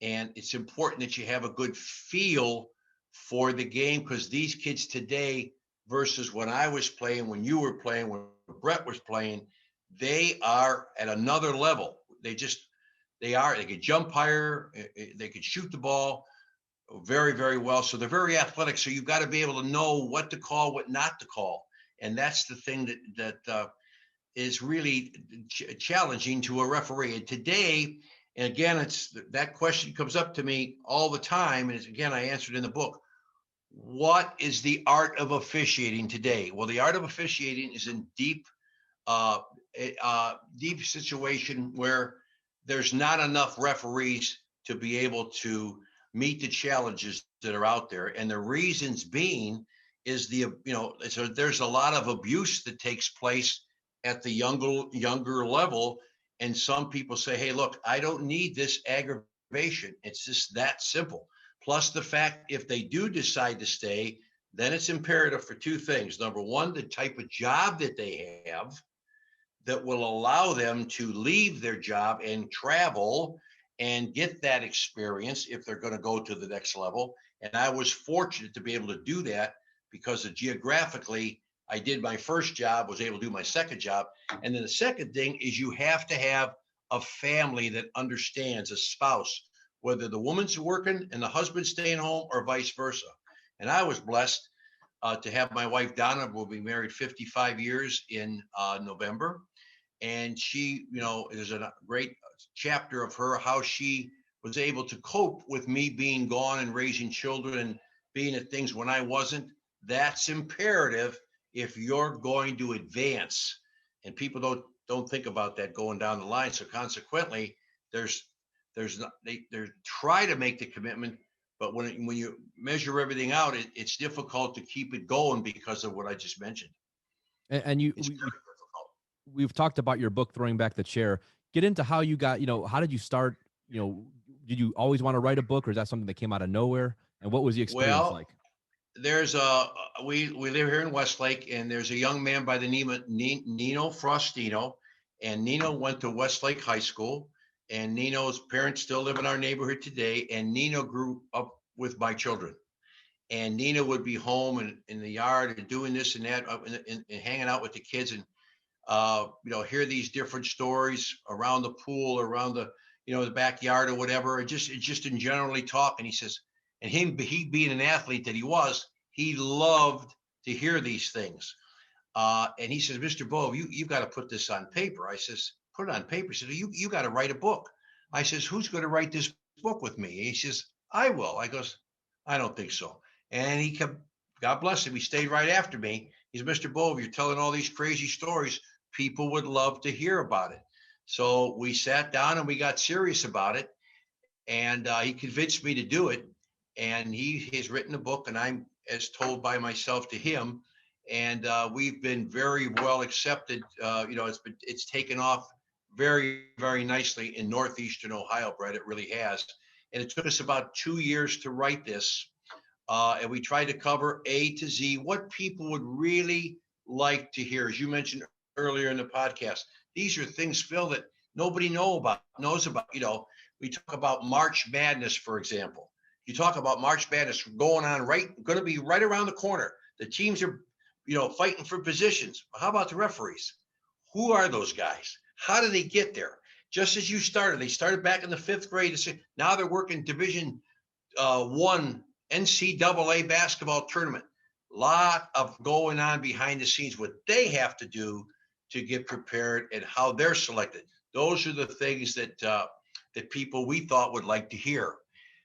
and it's important that you have a good feel for the game, because these kids today versus when I was playing, when you were playing, when Brett was playing, they are at another level. They could jump higher, they could shoot the ball very, very well. So they're very athletic. So you've got to be able to know what to call, what not to call. And that's the thing that is really challenging to a referee. And today, and again, that question comes up to me all the time. And again, I answered in the book. What is the art of officiating today? Well, the art of officiating is in deep situation where there's not enough referees to be able to meet the challenges that are out there. And the reasons being is there's a lot of abuse that takes place at the younger level. And some people say, hey, look, I don't need this aggravation. It's just that simple. Plus the fact, if they do decide to stay, then it's imperative for 2 things. Number one, the type of job that they have that will allow them to leave their job and travel and get that experience if they're going to go to the next level. And I was fortunate to be able to do that because geographically, I did my first job, was able to do my second job. And then the second thing is you have to have a family that understands, a spouse, whether the woman's working and the husband's staying home or vice versa. And I was blessed. to have my wife Donna. We'll be married 55 years in November, and she, there's a great chapter of her how she was able to cope with me being gone and raising children and being at things when I wasn't. That's imperative if you're going to advance, and people don't think about that going down the line. So consequently, there's not, they try to make the commitment, but when you measure everything out, it's difficult to keep it going because of what I just mentioned. And It's very difficult. we've talked about your book, Throwing Back the Chair. Get into how you got, how did you start? Did you always want to write a book, or is that something that came out of nowhere? And what was the experience Well, like? there's a we live here in Westlake, and there's a young man by the name of Nino Frostino, and Nino went to Westlake High School, and Nino's parents still live in our neighborhood today, and Nino grew up with my children, and Nina would be home and in the yard and doing this and that, and hanging out with the kids, and hear these different stories around the pool, around the backyard or whatever, and just in generally talk. And he says, and he being an athlete that he was, he loved to hear these things. And he says, Mr. Bove, you got to put this on paper. I says, put it on paper. He said, you got to write a book. I says, who's going to write this book with me? He says, I will. I goes, I don't think so. And he kept, God bless him, he stayed right after me. He's, Mr. Bove, you're telling all these crazy stories. People would love to hear about it. So we sat down and we got serious about it. And he convinced me to do it. And he has written a book, and I'm as told by myself to him. And we've been very well accepted. It's taken off very, very nicely in northeastern Ohio, Brett. It really has. And it took us about 2 years to write this. And we tried to cover A to Z, what people would really like to hear. As you mentioned earlier in the podcast, these are things, Phil, that nobody knows about. We talk about March Madness, for example. You talk about March Madness going on going to be right around the corner. The teams are, fighting for positions. How about the referees? Who are those guys? How do they get there? Just as you started, they started back in the 5th grade. Now they're working Division 1 NCAA basketball tournament. Lot of going on behind the scenes, what they have to do to get prepared and how they're selected. Those are the things that people we thought would like to hear.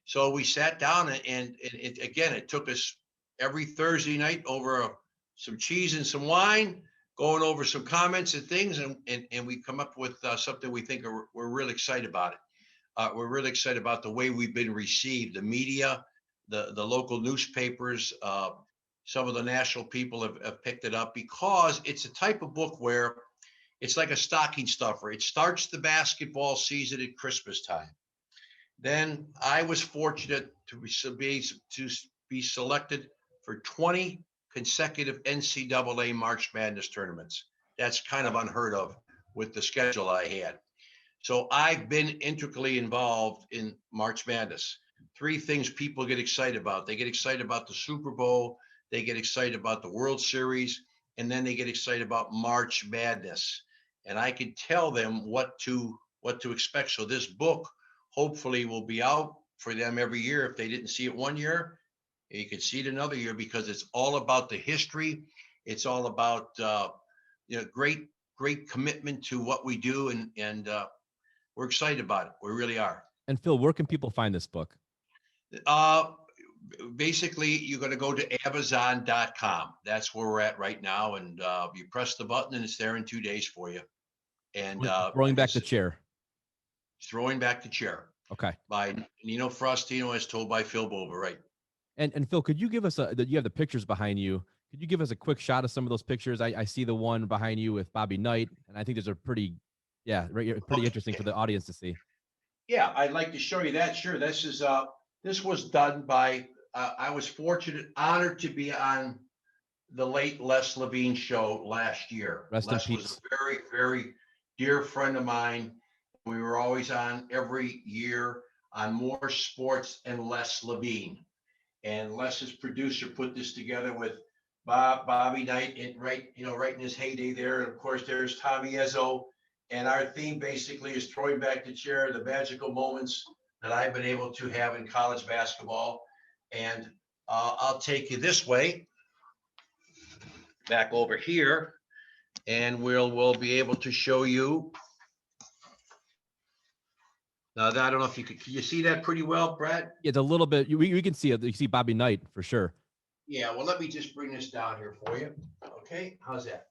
So we sat down and it took us every Thursday night over some cheese and some wine, going over some comments and things, and we come up with something we think we're really excited about it. We're really excited about the way we've been received. The media, the local newspapers, some of the national people have picked it up because it's a type of book where it's like a stocking stuffer. It starts the basketball season at Christmas time. Then I was fortunate to be selected for 20 consecutive NCAA March Madness tournaments. That's kind of unheard of with the schedule I had. So I've been intricately involved in March Madness. 3 things people get excited about. They get excited about the Super Bowl. They get excited about the World Series. And then they get excited about March Madness. And I can tell them what to expect. So this book hopefully will be out for them every year. If they didn't see it one year, you can see it another year, because it's all about the history. It's all about great commitment to what we do, and we're excited about it. We really are. And Phil, where can people find this book? Basically, you're going to go to Amazon.com. That's where we're at right now, and you press the button, and it's there in 2 days for you. And Throwing Back the Chair. Throwing Back the Chair. Okay. By Nino Frostino, as told by Phil Bova, right? And Phil, could you give us you have the pictures behind you? Could you give us a quick shot of some of those pictures? I see the one behind you with Bobby Knight, and I think there's a pretty interesting for the audience to see. Yeah, I'd like to show you that. Sure. This was done by, I was honored to be on the late Les Levine show last year. Rest in peace. Was a very, very dear friend of mine. We were always on every year on More Sports and Les Levine. And Les's producer put this together with Bobby Knight, right in his heyday there. And of course, there's Tommy Izzo. And our theme basically is Throwing Back the Chair, the magical moments that I've been able to have in college basketball. And I'll take you this way. back over here, and we'll be able to show you. Now, I don't know if can you see that pretty well, Brad? It's a little bit, we can see it. You see Bobby Knight for sure. Yeah, well, let me just bring this down here for you. Okay, how's that?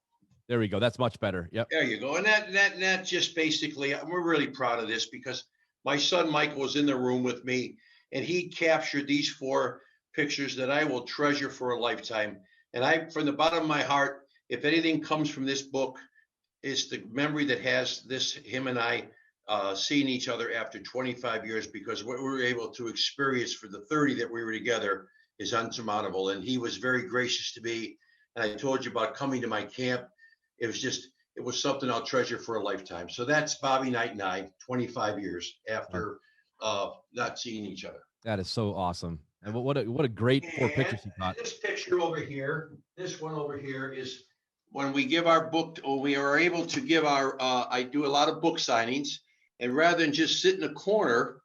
There we go. That's much better. Yep. There you go. And that just basically, we're really proud of this because my son Michael was in the room with me, and he captured these 4 pictures that I will treasure for a lifetime. And from the bottom of my heart, if anything comes from this book, it's the memory that has him and I seeing each other after 25 years, because what we were able to experience for the 30 that we were together is unsurmountable. And he was very gracious to me. And I told you about coming to my camp. It was something I'll treasure for a lifetime. So that's Bobby Knight and I, 25 years after not seeing each other. That is so awesome. And what a great 4 pictures you got. This picture over here, this one over here is when we give our book, or we are able to give our, I do a lot of book signings, and rather than just sit in a corner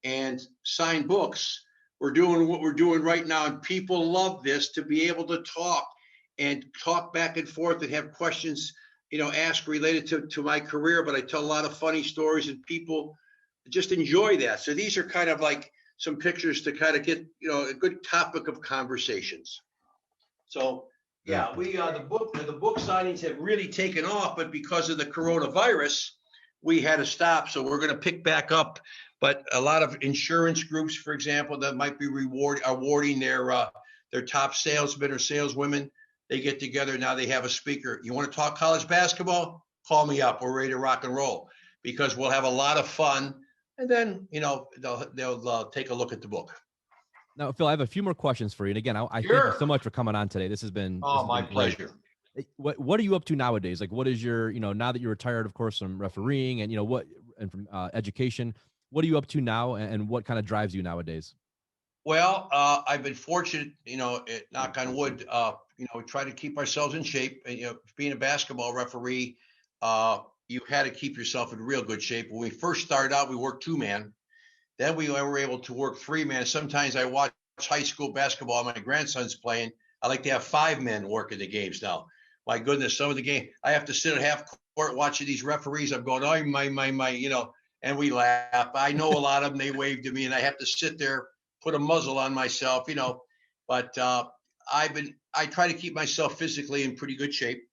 and sign books, we're doing what we're doing right now. And people love this, to be able to talk back and forth and have questions, asked related to my career. But I tell a lot of funny stories, and people just enjoy that. So these are kind of like some pictures to kind of get, a good topic of conversations. So yeah, the book signings have really taken off, but because of the coronavirus, we had to stop. So we're going to pick back up. But a lot of insurance groups, for example, that might be awarding their top salesmen or saleswomen, they get together. Now they have a speaker. You want to talk college basketball? Call me up. We're ready to rock and roll, because we'll have a lot of fun. And then, they'll take a look at the book. Now, Phil, I have a few more questions for you. And again, I thank you so much for coming on today. This has been my pleasure. What are you up to nowadays? Like, what is your, now that you're retired, of course, from refereeing and, and from education, what are you up to now, and what kind of drives you nowadays? Well, I've been fortunate, knock on wood, we try to keep ourselves in shape. And, being a basketball referee, you had to keep yourself in real good shape. When we first started out, we worked 2-man. Then we were able to work 3-man. Sometimes I watch high school basketball. My grandson's playing. I like to have 5 men working the games now. My goodness, some of the game, I have to sit at half court watching these referees. I'm going, oh, my, and we laugh. I know a lot of them, they wave to me, and I have to sit there, put a muzzle on myself, but I try to keep myself physically in pretty good shape.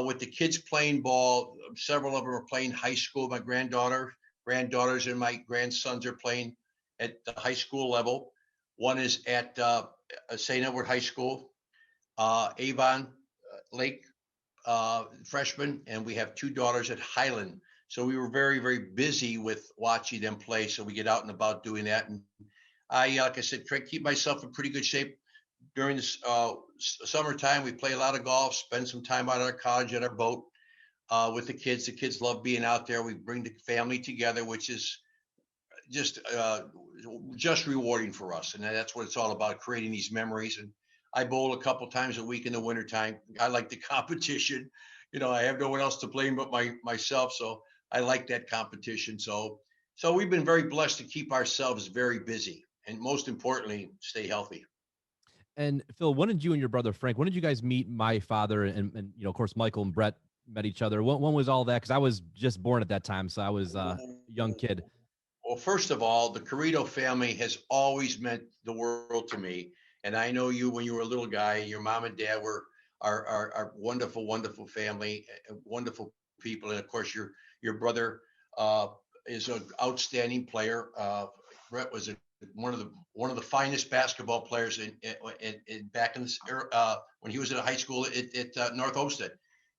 With the kids playing ball, several of them are playing high school. My granddaughters and my grandsons are playing at the high school level. One is at St. Edward High School, Avon Lake freshman, and we have 2 daughters at Highland. So we were very, very busy with watching them play. So we get out and about doing that. And I, like I said, try to keep myself in pretty good shape. During this summertime, we play a lot of golf, spend some time out at our college at our boat with the kids. The kids love being out there. We bring the family together, which is just rewarding for us. And that's what it's all about, creating these memories. And I bowl a couple times a week in the wintertime. I like the competition. I have no one else to blame but myself. So I like that competition. So we've been very blessed to keep ourselves very busy, and most importantly, stay healthy. And Phil, when did you and your brother Frank, when did you guys meet my father and of course, Michael and Brett met each other? When was all that? Because I was just born at that time, so I was a young kid. Well, first of all, the Coreno family has always meant the world to me. And I know you when you were a little guy. Your mom and dad were our wonderful, wonderful family, wonderful people. And of course, your brother is an outstanding player. Brett was one of the finest basketball players in back in this era, when he was at high school at North Olmsted.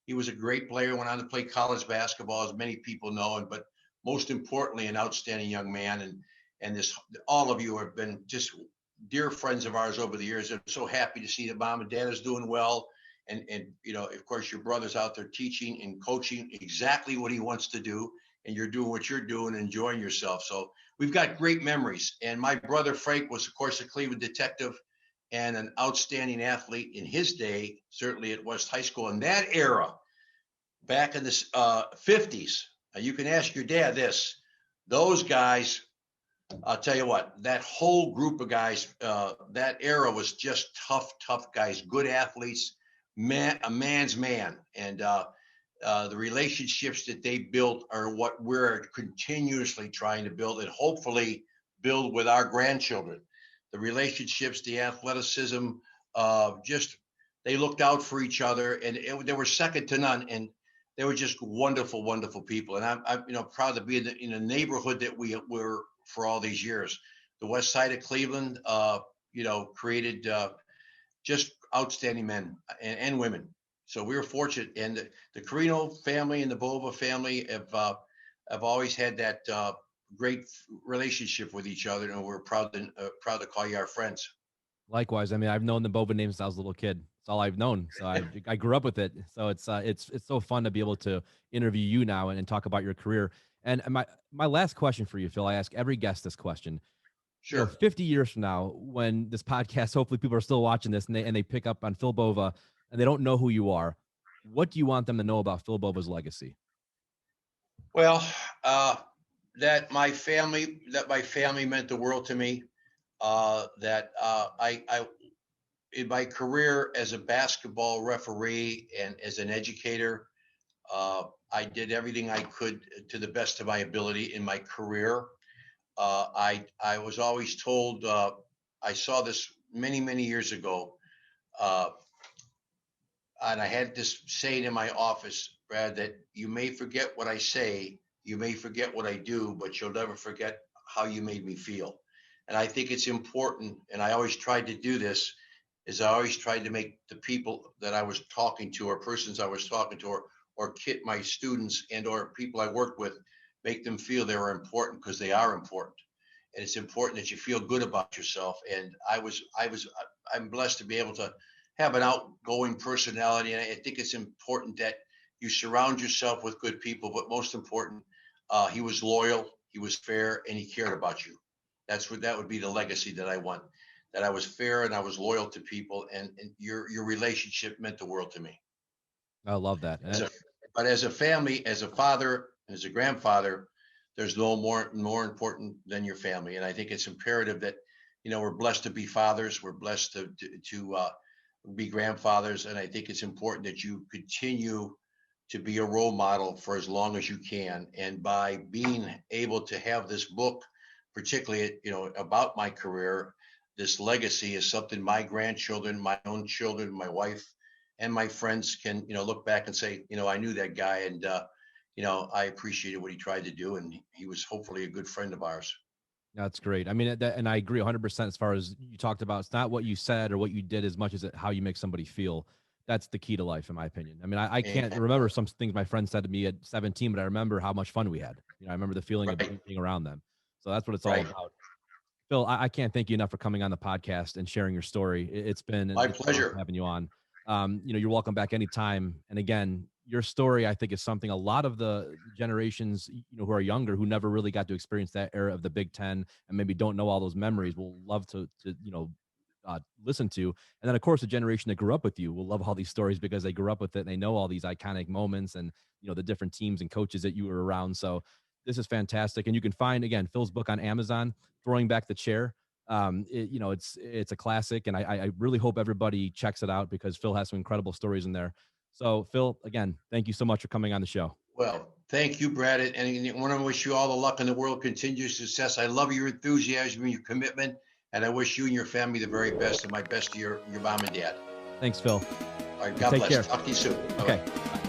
He was a great player, went on to play college basketball, as many people know, but most importantly, an outstanding young man. And all of you have been just dear friends of ours over the years. I'm so happy to see that mom and dad is doing well. And of course, your brother's out there teaching and coaching exactly what he wants to do. And you're doing what you're doing, enjoying yourself. So we've got great memories. And my brother Frank was, of course, a Cleveland detective and an outstanding athlete in his day, certainly at West High School. In that era, back in the 50s, you can ask your dad this. Those guys, I'll tell you what, that whole group of guys, that era was just tough guys, good athletes, a man's man. And the relationships that they built are what we're continuously trying to build and hopefully build with our grandchildren. The relationships, the athleticism, just they looked out for each other, and they were second to none. And they were just wonderful, wonderful people. And I'm proud to be in the neighborhood that we were for all these years. The west side of Cleveland, created just outstanding men and women. So we were fortunate, and the Coreno family and the Bova family have always had that great relationship with each other, and we're proud to call you our friends. Likewise, I mean, I've known the Boba name since I was a little kid. It's all I've known. So I grew up with it. So it's so fun to be able to interview you now and talk about your career. And my last question for you, Phil, I ask every guest this question. Sure. 50 years from now, when this podcast, hopefully people are still watching this and they pick up on Phil Bova and they don't know who you are, what do you want them to know about Phil Bova's legacy? Well, that my family meant the world to me. I in my career as a basketball referee and as an educator, I did everything I could to the best of my ability in my career. I was always told, I saw this many years ago, and I had this saying in my office, Brad, that you may forget what I say, you may forget what I do, but you'll never forget how you made me feel. And I think it's important, and I always tried to do this, is I always tried to make the people that I was talking to or persons I was talking to or my students and or people I worked with, make them feel they were important, because they are important. And it's important that you feel good about yourself. And I'm blessed to be able to have an outgoing personality. And I think it's important that you surround yourself with good people, but most important, he was loyal, he was fair, and he cared about you. That would be the legacy that I want, that I was fair and I was loyal to people, and your relationship meant the world to me. I love that. But as a family, as a father, as a grandfather, there's no more important than your family. And I think it's imperative that, we're blessed to be fathers. We're blessed to be grandfathers. And I think it's important that you continue to be a role model for as long as you can. And by being able to have this book, particularly, about my career, this legacy is something my grandchildren, my own children, my wife, and my friends can, look back and say, I knew that guy, and I appreciated what he tried to do, and he was hopefully a good friend of ours. That's great. I mean, and I agree 100% as far as you talked about. It's not what you said or what you did as much as how you make somebody feel. That's the key to life, in my opinion. I mean, I can't remember some things my friends said to me at 17, but I remember how much fun we had. I remember the feeling of being around them. So that's what it's all about. Phil, I can't thank you enough for coming on the podcast and sharing your story. It's been my pleasure having you on. You're welcome back anytime. And again, your story, I think, is something a lot of the generations, who are younger, who never really got to experience that era of the Big Ten and maybe don't know all those memories, will love to listen to. And then, of course, the generation that grew up with you will love all these stories because they grew up with it and they know all these iconic moments and, the different teams and coaches that you were around. So this is fantastic. And you can find, again, Phil's book on Amazon, Throwing Back the Chair. It's a classic, and I really hope everybody checks it out because Phil has some incredible stories in there. So, Phil, again, thank you so much for coming on the show. Well, thank you, Brad. And I want to wish you all the luck in the world, continued success. I love your enthusiasm and your commitment, and I wish you and your family the very best, and my best to your mom and dad. Thanks, Phil. All right, God bless. Take care. Talk to you soon. Okay. Bye-bye.